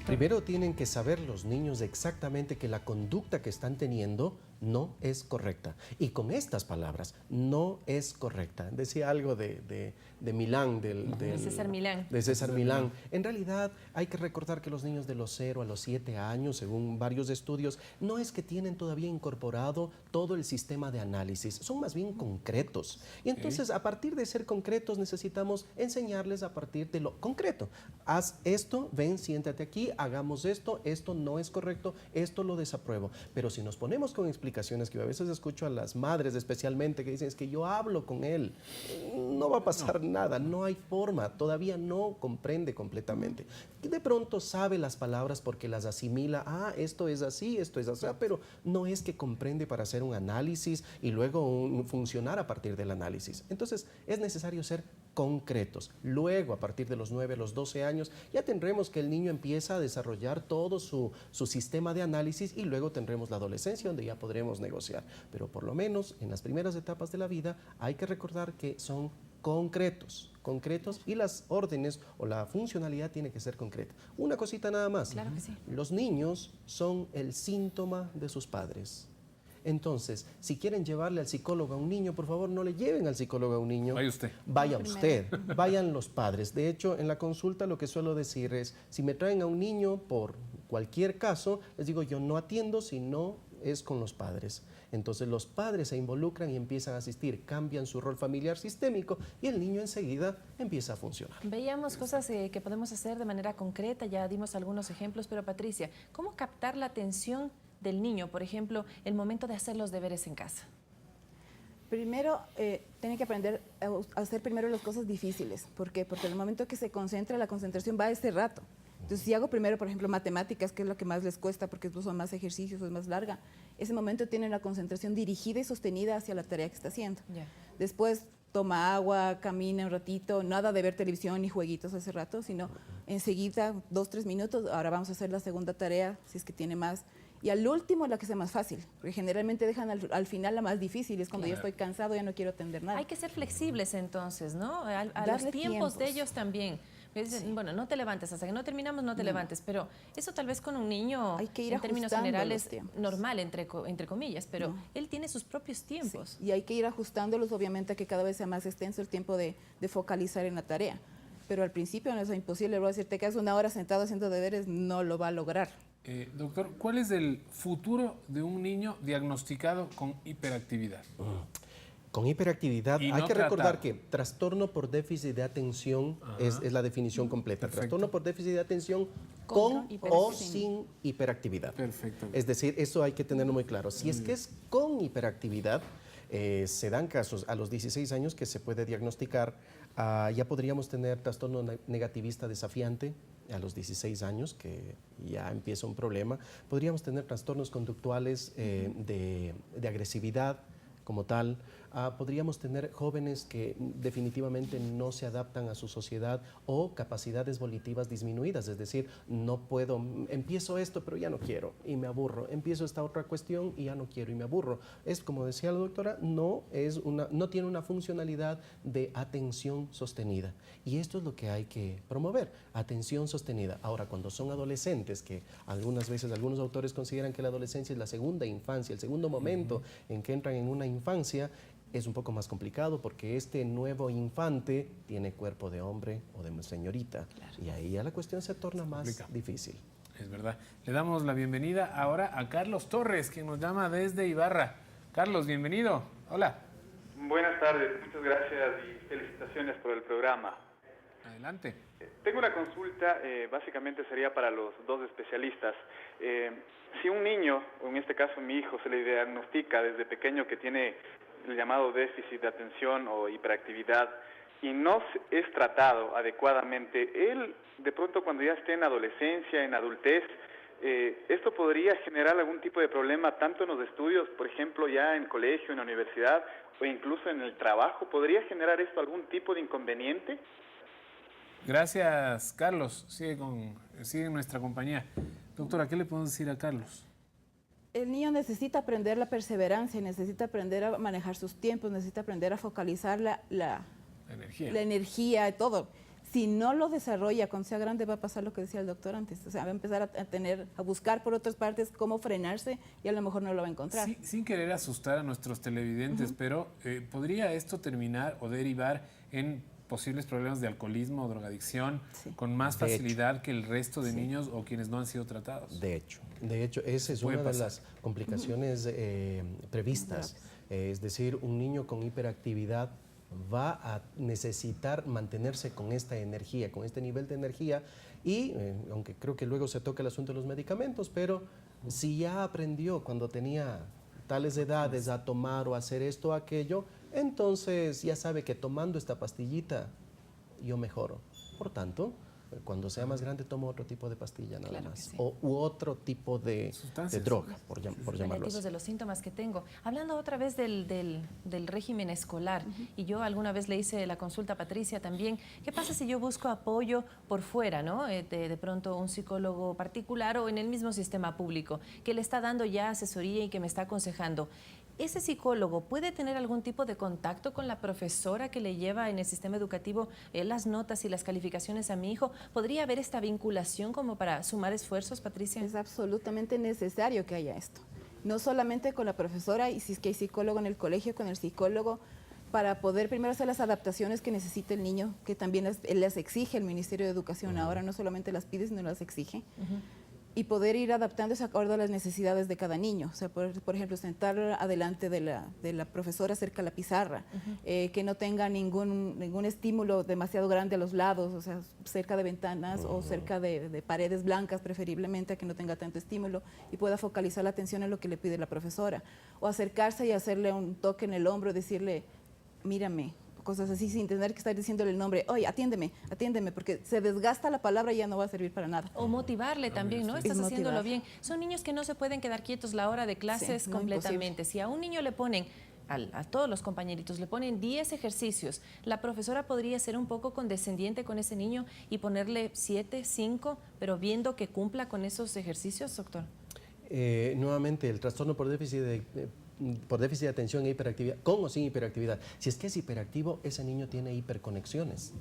Primero tienen que saber los niños exactamente que la conducta que están teniendo no es correcta. Y con estas palabras, no es correcta. Decía algo de Milán, de César Milán. De César Milán. En realidad, hay que recordar que los niños de los 0 a los 7 años, según varios estudios, no es que tienen todavía incorporado todo el sistema de análisis, son más bien concretos. Y entonces, a partir de ser concretos, necesitamos enseñarles a partir de lo concreto. Haz esto, ven, siéntate aquí, hagamos esto no es correcto, esto lo desapruebo. Pero si nos ponemos con explicaciones, que a veces escucho a las madres especialmente que dicen, es que yo hablo con él, no va a pasar nada, no hay forma, todavía no comprende completamente. De pronto sabe las palabras porque las asimila, esto es así, pero no es que comprende para hacer un análisis y luego funcionar a partir del análisis. Entonces es necesario ser concretos. Luego, a partir de los 9, los 12 años, ya tendremos que el niño empieza a desarrollar todo su sistema de análisis, y luego tendremos la adolescencia donde ya podremos negociar. Pero por lo menos en las primeras etapas de la vida hay que recordar que son concretos, y las órdenes o la funcionalidad tiene que ser concreta. Una cosita nada más. Claro que sí. Los niños son el síntoma de sus padres. Entonces, si quieren llevarle al psicólogo a un niño, por favor, no le lleven al psicólogo a un niño. Vaya usted. Vaya usted, vayan los padres. De hecho, en la consulta lo que suelo decir es, si me traen a un niño por cualquier caso, les digo, yo no atiendo si no es con los padres. Entonces los padres se involucran y empiezan a asistir, cambian su rol familiar sistémico y el niño enseguida empieza a funcionar. Veíamos cosas que podemos hacer de manera concreta, ya dimos algunos ejemplos, pero Patricia, ¿cómo captar la atención del niño, por ejemplo, el momento de hacer los deberes en casa? Primero, tiene que aprender a hacer primero las cosas difíciles. ¿Por qué? Porque en el momento que se concentra, la concentración va a ese rato. Entonces, si hago primero, por ejemplo, matemáticas, que es lo que más les cuesta porque son más ejercicios, es más larga, ese momento tiene una concentración dirigida y sostenida hacia la tarea que está haciendo. Después, toma agua, camina un ratito, nada de ver televisión ni jueguitos hace rato, sino enseguida, 2, 3 minutos, ahora vamos a hacer la segunda tarea, si es que tiene más. Y al último la que sea más fácil, porque generalmente dejan al final la más difícil, es cuando ya estoy cansado, ya no quiero atender nada. Hay que ser flexibles entonces, ¿no? A los tiempos de ellos también. Dicen, bueno, no te levantes, hasta que no terminamos no te levantes, pero eso tal vez con un niño, hay que ir en términos generales, normal, entre comillas, pero él tiene sus propios tiempos. Sí, y hay que ir ajustándolos, obviamente, a que cada vez sea más extenso el tiempo de focalizar en la tarea. Pero al principio no es imposible, voy a decirte que es 1 hora sentado haciendo deberes, no lo va a lograr. Doctor, ¿cuál es el futuro de un niño diagnosticado con hiperactividad? Con hiperactividad, hay que recordar que trastorno por déficit de atención es la definición completa. Perfecto. Trastorno por déficit de atención con o sin hiperactividad. Perfecto. Es decir, eso hay que tenerlo muy claro. Si es que es con hiperactividad, se dan casos a los 16 años que se puede diagnosticar. Ya podríamos tener trastorno negativista desafiante a los 16 años, que ya empieza un problema. Podríamos tener trastornos conductuales de agresividad como tal. Podríamos tener jóvenes que definitivamente no se adaptan a su sociedad o capacidades volitivas disminuidas, es decir, no puedo, empiezo esto pero ya no quiero y me aburro, empiezo esta otra cuestión y ya no quiero y me aburro. Es como decía la doctora, no tiene una funcionalidad de atención sostenida, y esto es lo que hay que promover, atención sostenida. Ahora, cuando son adolescentes, que algunas veces algunos autores consideran que la adolescencia es la segunda infancia, el segundo momento en que entran en una infancia, es un poco más complicado porque este nuevo infante tiene cuerpo de hombre o de señorita, y ahí ya la cuestión se torna más difícil. Es verdad. Le damos la bienvenida ahora a Carlos Torres, quien nos llama desde Ibarra. Carlos, bienvenido. Hola. Buenas tardes, muchas gracias y felicitaciones por el programa. Adelante. Tengo una consulta, básicamente sería para los dos especialistas. Si un niño, o en este caso mi hijo, se le diagnostica desde pequeño que tiene el llamado déficit de atención o hiperactividad y no es tratado adecuadamente, él de pronto cuando ya esté en adolescencia, en adultez, esto podría generar algún tipo de problema tanto en los estudios, por ejemplo, ya en colegio, en la universidad o incluso en el trabajo. ¿Podría generar esto algún tipo de inconveniente? Gracias, Carlos. Sigue en nuestra compañía. Doctora, ¿qué le podemos decir a Carlos? El niño necesita aprender la perseverancia, necesita aprender a manejar sus tiempos, necesita aprender a focalizar la energía, todo. Si no lo desarrolla cuando sea grande, va a pasar lo que decía el doctor antes. O sea, va a empezar a buscar por otras partes cómo frenarse y a lo mejor no lo va a encontrar. Sí, sin querer asustar a nuestros televidentes, pero ¿podría esto terminar o derivar en posibles problemas de alcoholismo o drogadicción con más facilidad que el resto de niños o quienes no han sido tratados? De hecho, esa es una de las complicaciones previstas. Es decir, un niño con hiperactividad va a necesitar mantenerse con esta energía, con este nivel de energía y, aunque creo que luego se toca el asunto de los medicamentos, pero si ya aprendió cuando tenía tales edades a tomar o hacer esto o aquello, entonces ya sabe que tomando esta pastillita yo mejoro. Por tanto, cuando sea más grande tomo otro tipo de pastilla nada más. Sí. U otro tipo de droga, por llamarlo así. De los síntomas que tengo. Hablando otra vez del régimen escolar, y yo alguna vez le hice la consulta a Patricia también, ¿qué pasa si yo busco apoyo por fuera, ¿no? De pronto un psicólogo particular o en el mismo sistema público, que le está dando ya asesoría y que me está aconsejando? ¿Ese psicólogo puede tener algún tipo de contacto con la profesora que le lleva en el sistema educativo las notas y las calificaciones a mi hijo? ¿Podría haber esta vinculación como para sumar esfuerzos, Patricia? Es absolutamente necesario que haya esto. No solamente con la profesora, y si es que hay psicólogo en el colegio, con el psicólogo, para poder primero hacer las adaptaciones que necesita el niño, que también las exige el Ministerio de Educación ahora, no solamente las pide, sino las exige. Y poder ir adaptándose de acuerdo a las necesidades de cada niño. O sea, por ejemplo, sentar adelante de la profesora cerca de la pizarra, que no tenga ningún estímulo demasiado grande a los lados, o sea, cerca de ventanas o cerca de paredes blancas preferiblemente, que no tenga tanto estímulo y pueda focalizar la atención en lo que le pide la profesora. O acercarse y hacerle un toque en el hombro, decirle, mírame, cosas así, sin tener que estar diciéndole el nombre, oye, atiéndeme, porque se desgasta la palabra y ya no va a servir para nada. O motivarle también, ¿no? Estás haciéndolo bien. Son niños que no se pueden quedar quietos la hora de clases completamente. Si a un niño le ponen, a todos los compañeritos, le ponen 10 ejercicios, la profesora podría ser un poco condescendiente con ese niño y ponerle 7, 5, pero viendo que cumpla con esos ejercicios, doctor. Nuevamente, el trastorno por déficit de atención e hiperactividad, con o sin hiperactividad. Si es que es hiperactivo, ese niño tiene hiperconexiones,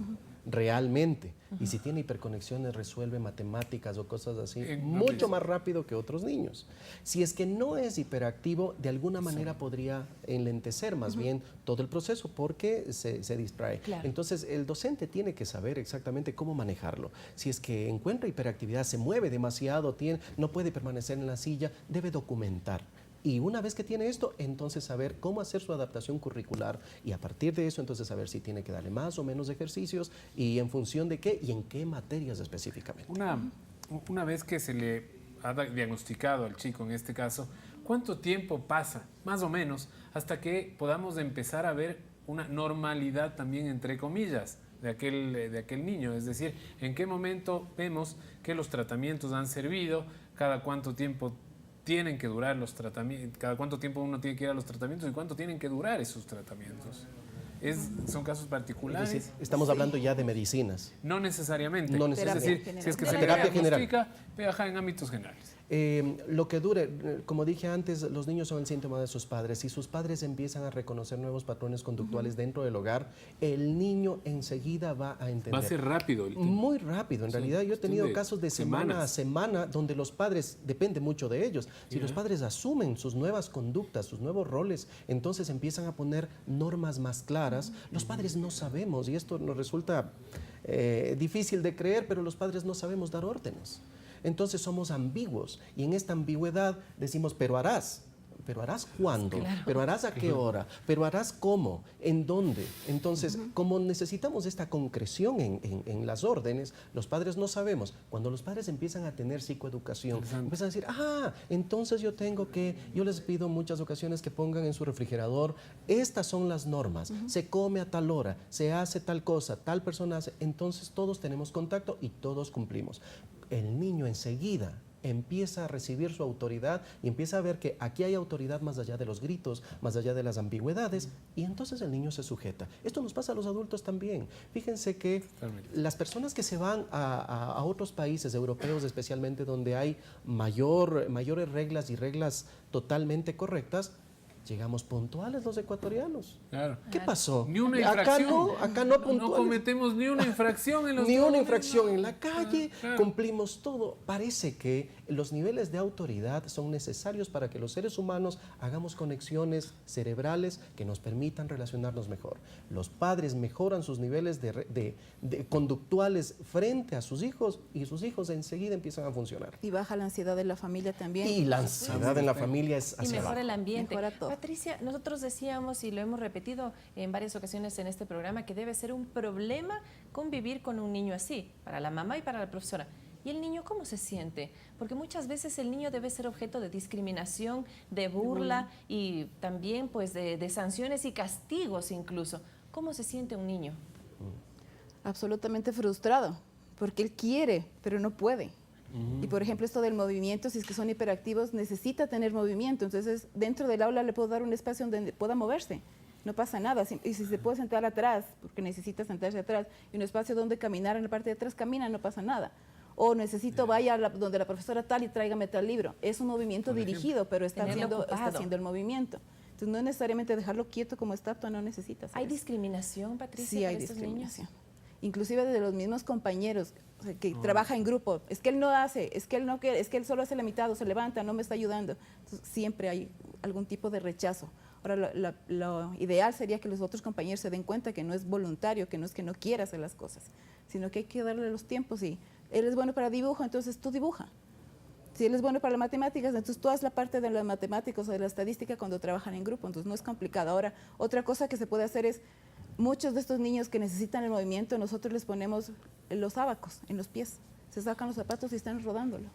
realmente. Y si tiene hiperconexiones, resuelve matemáticas o cosas así mucho más rápido que otros niños. Si es que no es hiperactivo, de alguna manera podría enlentecer más bien todo el proceso porque se distrae. Claro. Entonces, el docente tiene que saber exactamente cómo manejarlo. Si es que encuentra hiperactividad, se mueve demasiado, no puede permanecer en la silla, debe documentar. Y una vez que tiene esto, entonces saber cómo hacer su adaptación curricular y a partir de eso, entonces saber si tiene que darle más o menos ejercicios y en función de qué y en qué materias específicamente. Una vez que se le ha diagnosticado al chico, en este caso, ¿cuánto tiempo pasa, más o menos, hasta que podamos empezar a ver una normalidad también, entre comillas, de aquel niño? Es decir, ¿en qué momento vemos que los tratamientos han servido? ¿Cada cuánto tiempo tienen que durar los tratamientos? ¿Cada cuánto tiempo uno tiene que ir a los tratamientos y cuánto tienen que durar esos tratamientos? ¿Son casos particulares? Es decir, estamos hablando ya de medicinas. No necesariamente. No necesariamente. Es decir, si es que se diagnostica, viaja en ámbitos generales. Lo que dure, como dije antes, los niños son el síntoma de sus padres. Si sus padres empiezan a reconocer nuevos patrones conductuales dentro del hogar, el niño enseguida va a entender. Va a ser rápido el tiempo. Muy rápido. En realidad yo he tenido casos de semana a semana donde los padres, depende mucho de ellos, si los padres asumen sus nuevas conductas, sus nuevos roles, entonces empiezan a poner normas más claras. Los padres no sabemos, y esto nos resulta difícil de creer, pero los padres no sabemos dar órdenes. Entonces somos ambiguos y en esta ambigüedad decimos, pero harás. pero ¿harás cuándo? Claro. ¿Pero harás a qué hora? ¿Pero harás cómo? ¿En dónde? Entonces, como necesitamos esta concreción en las órdenes, los padres no sabemos. Cuando los padres empiezan a tener psicoeducación, empiezan a decir, entonces yo les pido muchas ocasiones que pongan en su refrigerador, estas son las normas, se come a tal hora, se hace tal cosa, tal persona hace, entonces todos tenemos contacto y todos cumplimos. El niño enseguida empieza a recibir su autoridad y empieza a ver que aquí hay autoridad más allá de los gritos, más allá de las ambigüedades, y entonces el niño se sujeta. Esto nos pasa a los adultos también. Fíjense que las personas que se van a otros países europeos, especialmente donde hay mayores reglas y reglas totalmente correctas, llegamos puntuales los ecuatorianos. Claro. ¿Qué pasó? Ni una infracción. Acá no puntuales. No cometemos ni una infracción en los Ni una todos, infracción no. en la calle, Claro. cumplimos todo. Parece que los niveles de autoridad son necesarios para que los seres humanos hagamos conexiones cerebrales que nos permitan relacionarnos mejor. Los padres mejoran sus niveles de conductuales frente a sus hijos y sus hijos enseguida empiezan a funcionar. Y baja la ansiedad de la familia también. Y la ansiedad en la familia es Y hacia mejora abajo. el ambiente. Mejora todo. Patricia, nosotros decíamos y lo hemos repetido en varias ocasiones en este programa que debe ser un problema convivir con un niño así, para la mamá y para la profesora. ¿Y el niño cómo se siente? Porque muchas veces el niño debe ser objeto de discriminación, de burla y también pues de sanciones y castigos incluso. ¿Cómo se siente un niño? Absolutamente frustrado, porque él quiere, pero no puede. Y por ejemplo, esto del movimiento, si es que son hiperactivos, necesita tener movimiento. Entonces, dentro del aula le puedo dar un espacio donde pueda moverse. No pasa nada. Y si se puede sentar atrás, porque necesita sentarse atrás, y un espacio donde caminar en la parte de atrás, camina, no pasa nada. O necesito vaya donde la profesora tal y tráigame tal libro. Es un movimiento dirigido, pero está haciendo el movimiento. Entonces, no es necesariamente dejarlo quieto como estatua, no necesitas. ¿Hay discriminación, Patricia, Sí, por hay estos discriminación. Inclusive de los mismos compañeros que trabaja en grupo. Es que él no hace, es que él no quiere, es que él solo hace la mitad o se levanta, no me está ayudando. Entonces, siempre hay algún tipo de rechazo. Ahora, lo ideal sería que los otros compañeros se den cuenta que no es voluntario, que no es que no quiera hacer las cosas, sino que hay que darle los tiempos. Y él es bueno para dibujo, entonces tú dibuja. Si él es bueno para las matemáticas, entonces tú haz la parte de las matemáticas o de la estadística cuando trabajan en grupo. Entonces no es complicado. Ahora, otra cosa que se puede hacer es, muchos de estos niños que necesitan el movimiento, nosotros les ponemos los ábacos en los pies. Se sacan los zapatos y están rodándolo.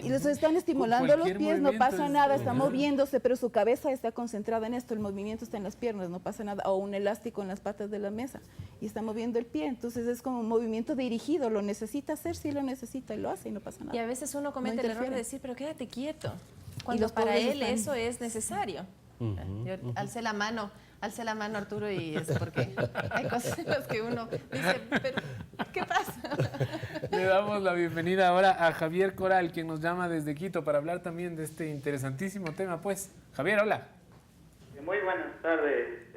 Y les están estimulando los pies, no pasa nada, está moviéndose, pero su cabeza está concentrada en esto, el movimiento está en las piernas, no pasa nada, o un elástico en las patas de la mesa, y está moviendo el pie, entonces es como un movimiento dirigido, lo necesita hacer, sí lo necesita, y lo hace y no pasa nada. Y a veces uno comete el error de decir, pero quédate quieto, Y cuando los para pobres él están- eso es necesario. Yo alcé la mano Arturo y es porque hay cosas en las que uno dice, pero ¿qué pasa? Le damos la bienvenida ahora a Javier Coral, quien nos llama desde Quito para hablar también de este interesantísimo tema. Pues, Javier, hola. Muy buenas tardes.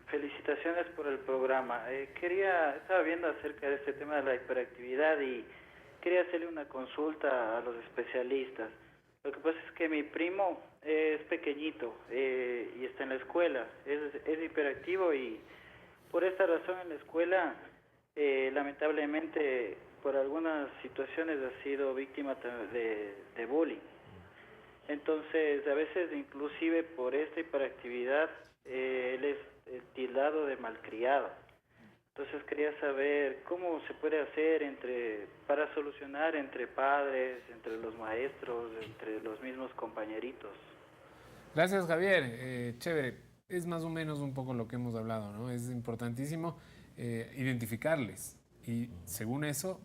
Felicitaciones por el programa. Estaba viendo acerca de este tema de la hiperactividad y quería hacerle una consulta a los especialistas. Lo que pasa es que mi primo es pequeñito y está en la escuela, es hiperactivo y por esta razón en la escuela lamentablemente por algunas situaciones ha sido víctima de bullying. Entonces a veces inclusive por esta hiperactividad él es tildado de malcriado. Entonces quería saber cómo se puede hacer para solucionar entre padres, entre los maestros, entre los mismos compañeritos. Gracias, Javier. Chévere. Es más o menos un poco lo que hemos hablado, ¿no? Es importantísimo identificarles y según eso,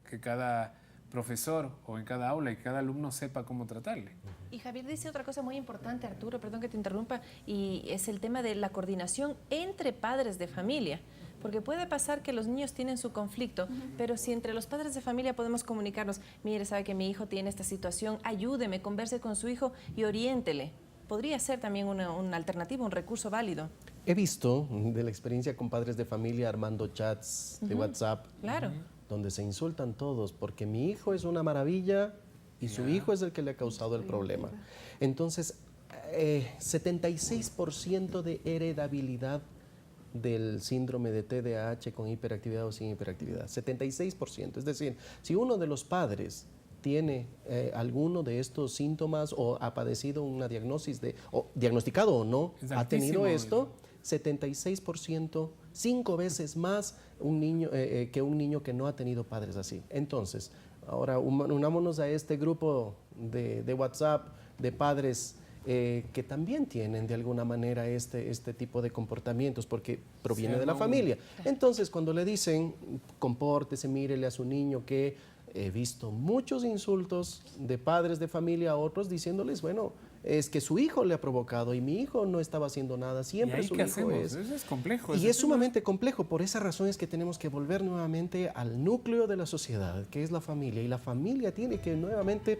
que cada profesor o en cada aula y cada alumno sepa cómo tratarle. Y Javier dice otra cosa muy importante, Arturo, perdón que te interrumpa, y es el tema de la coordinación entre padres de familia. Porque puede pasar que los niños tienen su conflicto, pero si entre los padres de familia podemos comunicarnos, mire, sabe que mi hijo tiene esta situación, ayúdeme, converse con su hijo y oriéntele. Podría ser también una alternativa, un recurso válido. He visto de la experiencia con padres de familia armando chats de WhatsApp, Claro. donde se insultan todos, porque mi hijo es una maravilla y su hijo es el que le ha causado el problema. Entonces, 76% de heredabilidad del síndrome de TDAH con hiperactividad o sin hiperactividad, 76%. Es decir, si uno de los padres tiene alguno de estos síntomas o ha padecido una diagnosis o diagnosticado o no, ha tenido esto, 76%, 5 veces más un niño, que un niño que no ha tenido padres así. Entonces, ahora unámonos a este grupo de WhatsApp de padres que también tienen de alguna manera este tipo de comportamientos porque proviene de la familia. Entonces, cuando le dicen, compórtese, mírele a su niño, que he visto muchos insultos de padres de familia a otros diciéndoles, bueno, es que su hijo le ha provocado y mi hijo no estaba haciendo nada, siempre su hijo es. Eso es complejo. Y es sumamente complejo, por esa razón es que tenemos que volver nuevamente al núcleo de la sociedad, que es la familia, y la familia tiene que nuevamente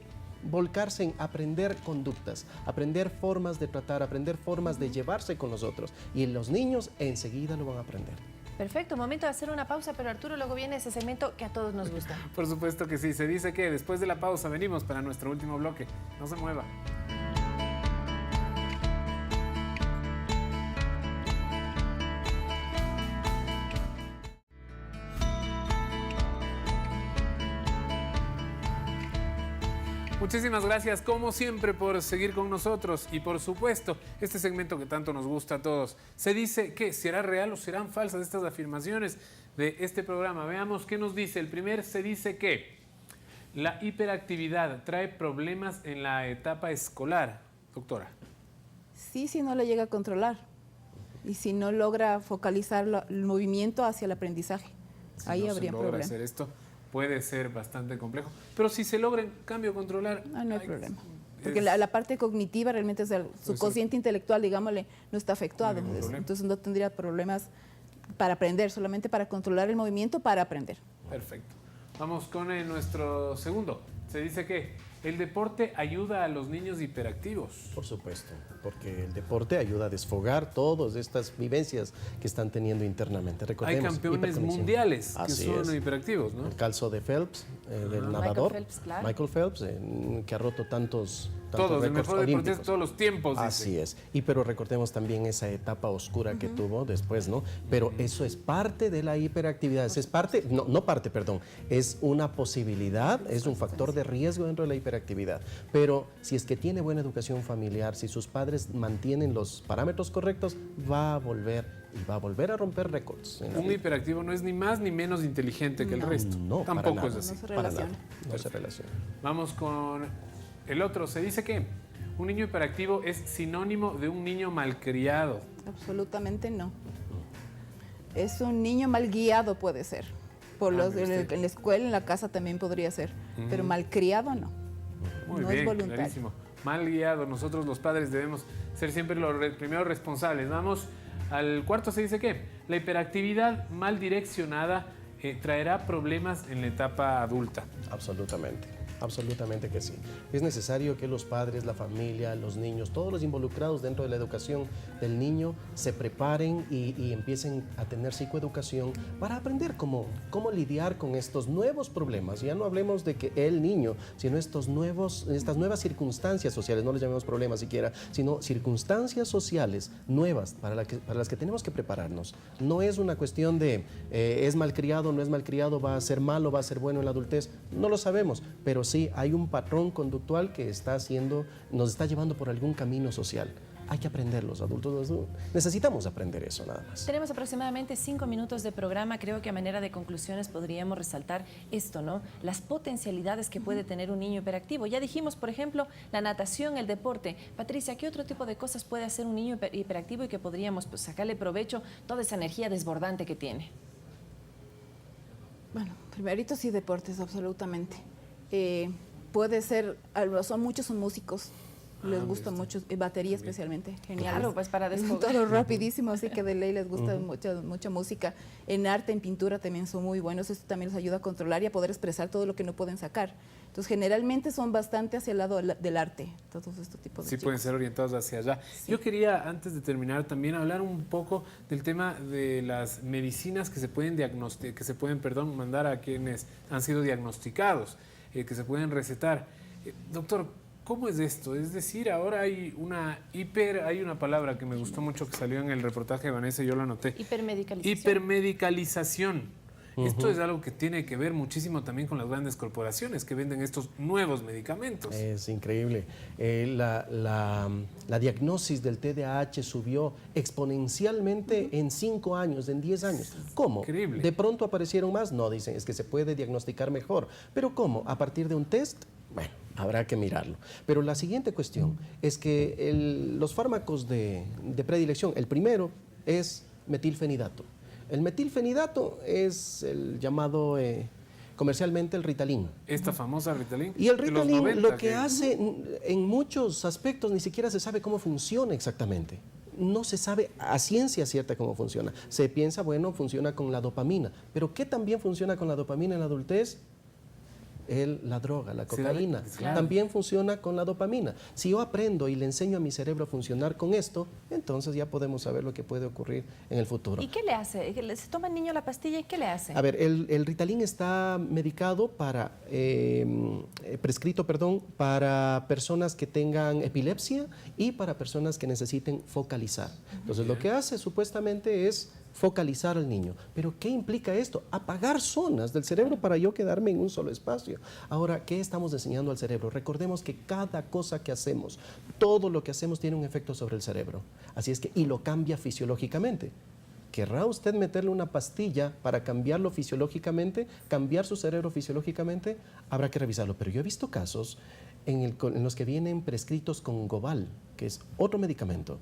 volcarse en aprender conductas, aprender formas de tratar, aprender formas de llevarse con los otros, y los niños enseguida lo van a aprender. Perfecto, momento de hacer una pausa, pero Arturo, luego viene ese segmento que a todos nos gusta. Por supuesto que sí, se dice que después de la pausa venimos para nuestro último bloque. No se mueva. Muchísimas gracias, como siempre, por seguir con nosotros y, por supuesto, este segmento que tanto nos gusta a todos. Se dice que será real o serán falsas estas afirmaciones de este programa. Veamos qué nos dice. El primer se dice que la hiperactividad trae problemas en la etapa escolar. Doctora. Sí, si no lo llega a controlar y si no logra focalizar el movimiento hacia el aprendizaje. Ahí habría problema. Hacer esto puede ser bastante complejo, pero si se logra en cambio controlar... No hay problema. Porque la parte cognitiva realmente, es su cociente intelectual, digámosle, no está afectado. Entonces no tendría problemas para aprender, solamente para controlar el movimiento para aprender. Perfecto. Vamos con nuestro segundo. Se dice que el deporte ayuda a los niños hiperactivos. Por supuesto, porque el deporte ayuda a desfogar todas estas vivencias que están teniendo internamente. Recordemos, hay campeones mundiales que son hiperactivos, ¿no? El caso de Phelps, del nadador. Michael Phelps, que ha roto tantos todos, el mejor deportista de todos los tiempos. Así es. Pero recordemos también esa etapa oscura que tuvo después, ¿no? Pero eso es parte de la hiperactividad. Es parte, es una posibilidad, es un factor de riesgo dentro de la hiperactividad. Pero si es que tiene buena educación familiar, si sus padres mantienen los parámetros correctos, va a volver a romper récords. Un hiperactivo no es ni más ni menos inteligente que el resto. No, tampoco es así. No se relaciona. No se relaciona. Vamos con el otro. Se dice que un niño hiperactivo es sinónimo de un niño malcriado. Absolutamente no. Es un niño mal guiado, puede ser. En la escuela, en la casa también podría ser. Pero malcriado no. Muy bien, es voluntario. Clarísimo. Mal guiado. Nosotros los padres debemos ser siempre los primeros responsables. Vamos al cuarto. Se dice que la hiperactividad mal direccionada traerá problemas en la etapa adulta. Absolutamente. Absolutamente que sí. Es necesario que los padres, la familia, los niños, todos los involucrados dentro de la educación del niño se preparen y empiecen a tener psicoeducación para aprender cómo lidiar con estos nuevos problemas. Ya no hablemos de que el niño, sino estas nuevas circunstancias sociales, no les llamemos problemas siquiera, sino circunstancias sociales nuevas para las que tenemos que prepararnos. No es una cuestión de es malcriado, no es malcriado, va a ser malo, va a ser bueno en la adultez. No lo sabemos, pero sí hay un patrón conductual que nos está llevando por algún camino social. Hay que aprender, los adultos necesitamos aprender eso nada más. Tenemos aproximadamente 5 minutos de programa. Creo que a manera de conclusiones podríamos resaltar esto, ¿no? Las potencialidades que puede tener un niño hiperactivo. Ya dijimos, por ejemplo, la natación, el deporte. Patricia, ¿qué otro tipo de cosas puede hacer un niño hiperactivo y que podríamos sacarle provecho toda esa energía desbordante que tiene? Bueno, primerito sí, deportes, absolutamente. Puede ser, muchos son músicos, les gusta mucho, batería especialmente, genial. Claro, pues para desfogar. Todo rapidísimo, así que de ley les gusta mucha música. En arte, en pintura también son muy buenos, esto también les ayuda a controlar y a poder expresar todo lo que no pueden sacar. Entonces, generalmente son bastante hacia el lado del arte, todos estos tipos de chicos. Pueden ser orientados hacia allá. Sí. Yo quería, antes de terminar, también hablar un poco del tema de las medicinas que se pueden mandar a quienes han sido diagnosticados. Que se pueden recetar. Doctor, ¿cómo es esto? Es decir, ahora hay una palabra que me gustó mucho que salió en el reportaje de Vanessa, yo la anoté. Hipermedicalización. Hipermedicalización. Esto es algo que tiene que ver muchísimo también con las grandes corporaciones que venden estos nuevos medicamentos. Es increíble. La diagnosis del TDAH subió exponencialmente en 5 años, en 10 años. ¿Cómo? Increíble. ¿De pronto aparecieron más? No, dicen, es que se puede diagnosticar mejor. ¿Pero cómo? ¿A partir de un test? Bueno, habrá que mirarlo. Pero la siguiente cuestión es que los fármacos de predilección, el primero es metilfenidato. El metilfenidato es el llamado comercialmente el Ritalin. Esta famosa Ritalin. Y el de los Ritalin 90 lo que hace en muchos aspectos ni siquiera se sabe cómo funciona exactamente. No se sabe a ciencia cierta cómo funciona. Se piensa, bueno, funciona con la dopamina. Pero ¿qué también funciona con la dopamina en la adultez? La droga, la cocaína, claro. También funciona con la dopamina. Si yo aprendo y le enseño a mi cerebro a funcionar con esto, entonces ya podemos saber lo que puede ocurrir en el futuro. ¿Y qué le hace? ¿Se toma el niño la pastilla y qué le hace? A ver, el Ritalin está medicado prescrito para personas que tengan epilepsia y para personas que necesiten focalizar. Entonces, lo que hace supuestamente es focalizar al niño. ¿Pero qué implica esto? Apagar zonas del cerebro para yo quedarme en un solo espacio. Ahora, ¿qué estamos enseñando al cerebro? Recordemos que cada cosa que hacemos, todo lo que hacemos tiene un efecto sobre el cerebro. Así es que, y lo cambia fisiológicamente. ¿Querrá usted meterle una pastilla para cambiarlo fisiológicamente, cambiar su cerebro fisiológicamente? Habrá que revisarlo. Pero yo he visto casos en los que vienen prescritos con Gobal, que es otro medicamento,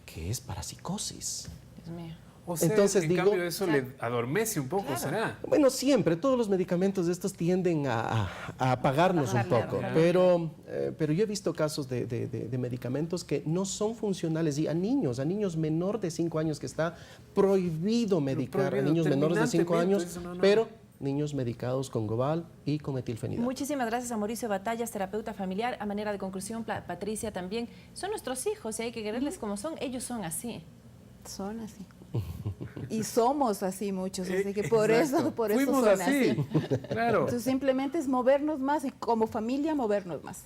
que es para psicosis. Dios mío. O sea, entonces, en cambio eso le adormece un poco, claro. ¿Será? Bueno, siempre, todos los medicamentos de estos tienden a apagarnos un poco, pero yo he visto casos de medicamentos que no son funcionales y a niños menor de 5 años que está prohibido medicar, a niños menores de 5 años, pero niños medicados con Gobal y con metilfenidato. Muchísimas gracias a Mauricio Batallas, terapeuta familiar. A manera de conclusión, Patricia también, son nuestros hijos y hay que quererles como son, ellos son así. Son así. Y somos así muchos, así que por eso Fuimos son así. Claro. Entonces simplemente es movernos más y como familia movernos más.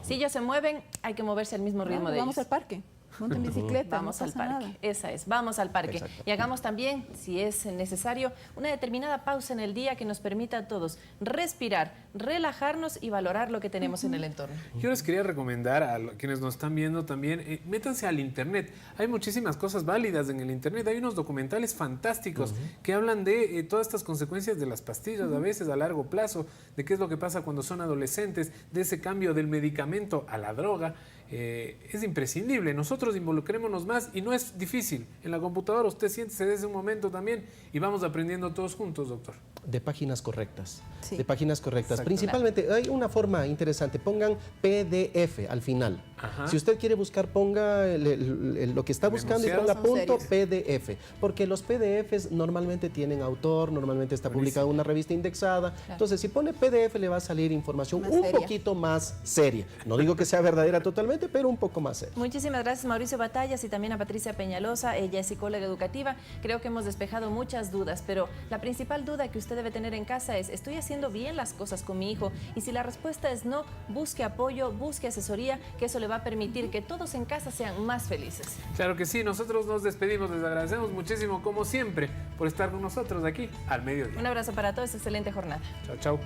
Si ellos se mueven, hay que moverse al mismo ritmo de ellos. Vamos al parque. Monten bicicleta, vamos no al pasa parque, nada. esa es, vamos al parque. Y hagamos también, si es necesario, una determinada pausa en el día que nos permita a todos respirar, relajarnos y valorar lo que tenemos en el entorno. Yo les quería recomendar a quienes nos están viendo también, métanse al internet. Hay muchísimas cosas válidas en el internet, hay unos documentales fantásticos que hablan de todas estas consecuencias de las pastillas, a veces a largo plazo, de qué es lo que pasa cuando son adolescentes, de ese cambio del medicamento a la droga. Es imprescindible, nosotros involucrémonos más y no es difícil. En la computadora usted siéntese desde un momento también y vamos aprendiendo todos juntos, doctor. De páginas correctas, sí. De páginas correctas. Exacto. Principalmente, hay una forma interesante, pongan PDF al final. Ajá. Si usted quiere buscar, ponga lo que está buscando y ponga punto PDF, porque los PDFs normalmente tienen autor, normalmente está publicada una revista indexada, entonces si pone PDF le va a salir información más un seria. poquito más seria. No digo que sea verdadera totalmente, pero un poco más seria. Muchísimas gracias Mauricio Batallas y también a Patricia Peñalosa, ella es psicóloga educativa. Creo que hemos despejado muchas dudas, pero la principal duda que usted debe tener en casa es, ¿estoy haciendo bien las cosas con mi hijo? Y si la respuesta es no, busque apoyo, busque asesoría, que eso le va a permitir que todos en casa sean más felices. Claro que sí, nosotros nos despedimos, les agradecemos muchísimo como siempre por estar con nosotros aquí al mediodía. Un abrazo para todos, excelente jornada. Chao, chao.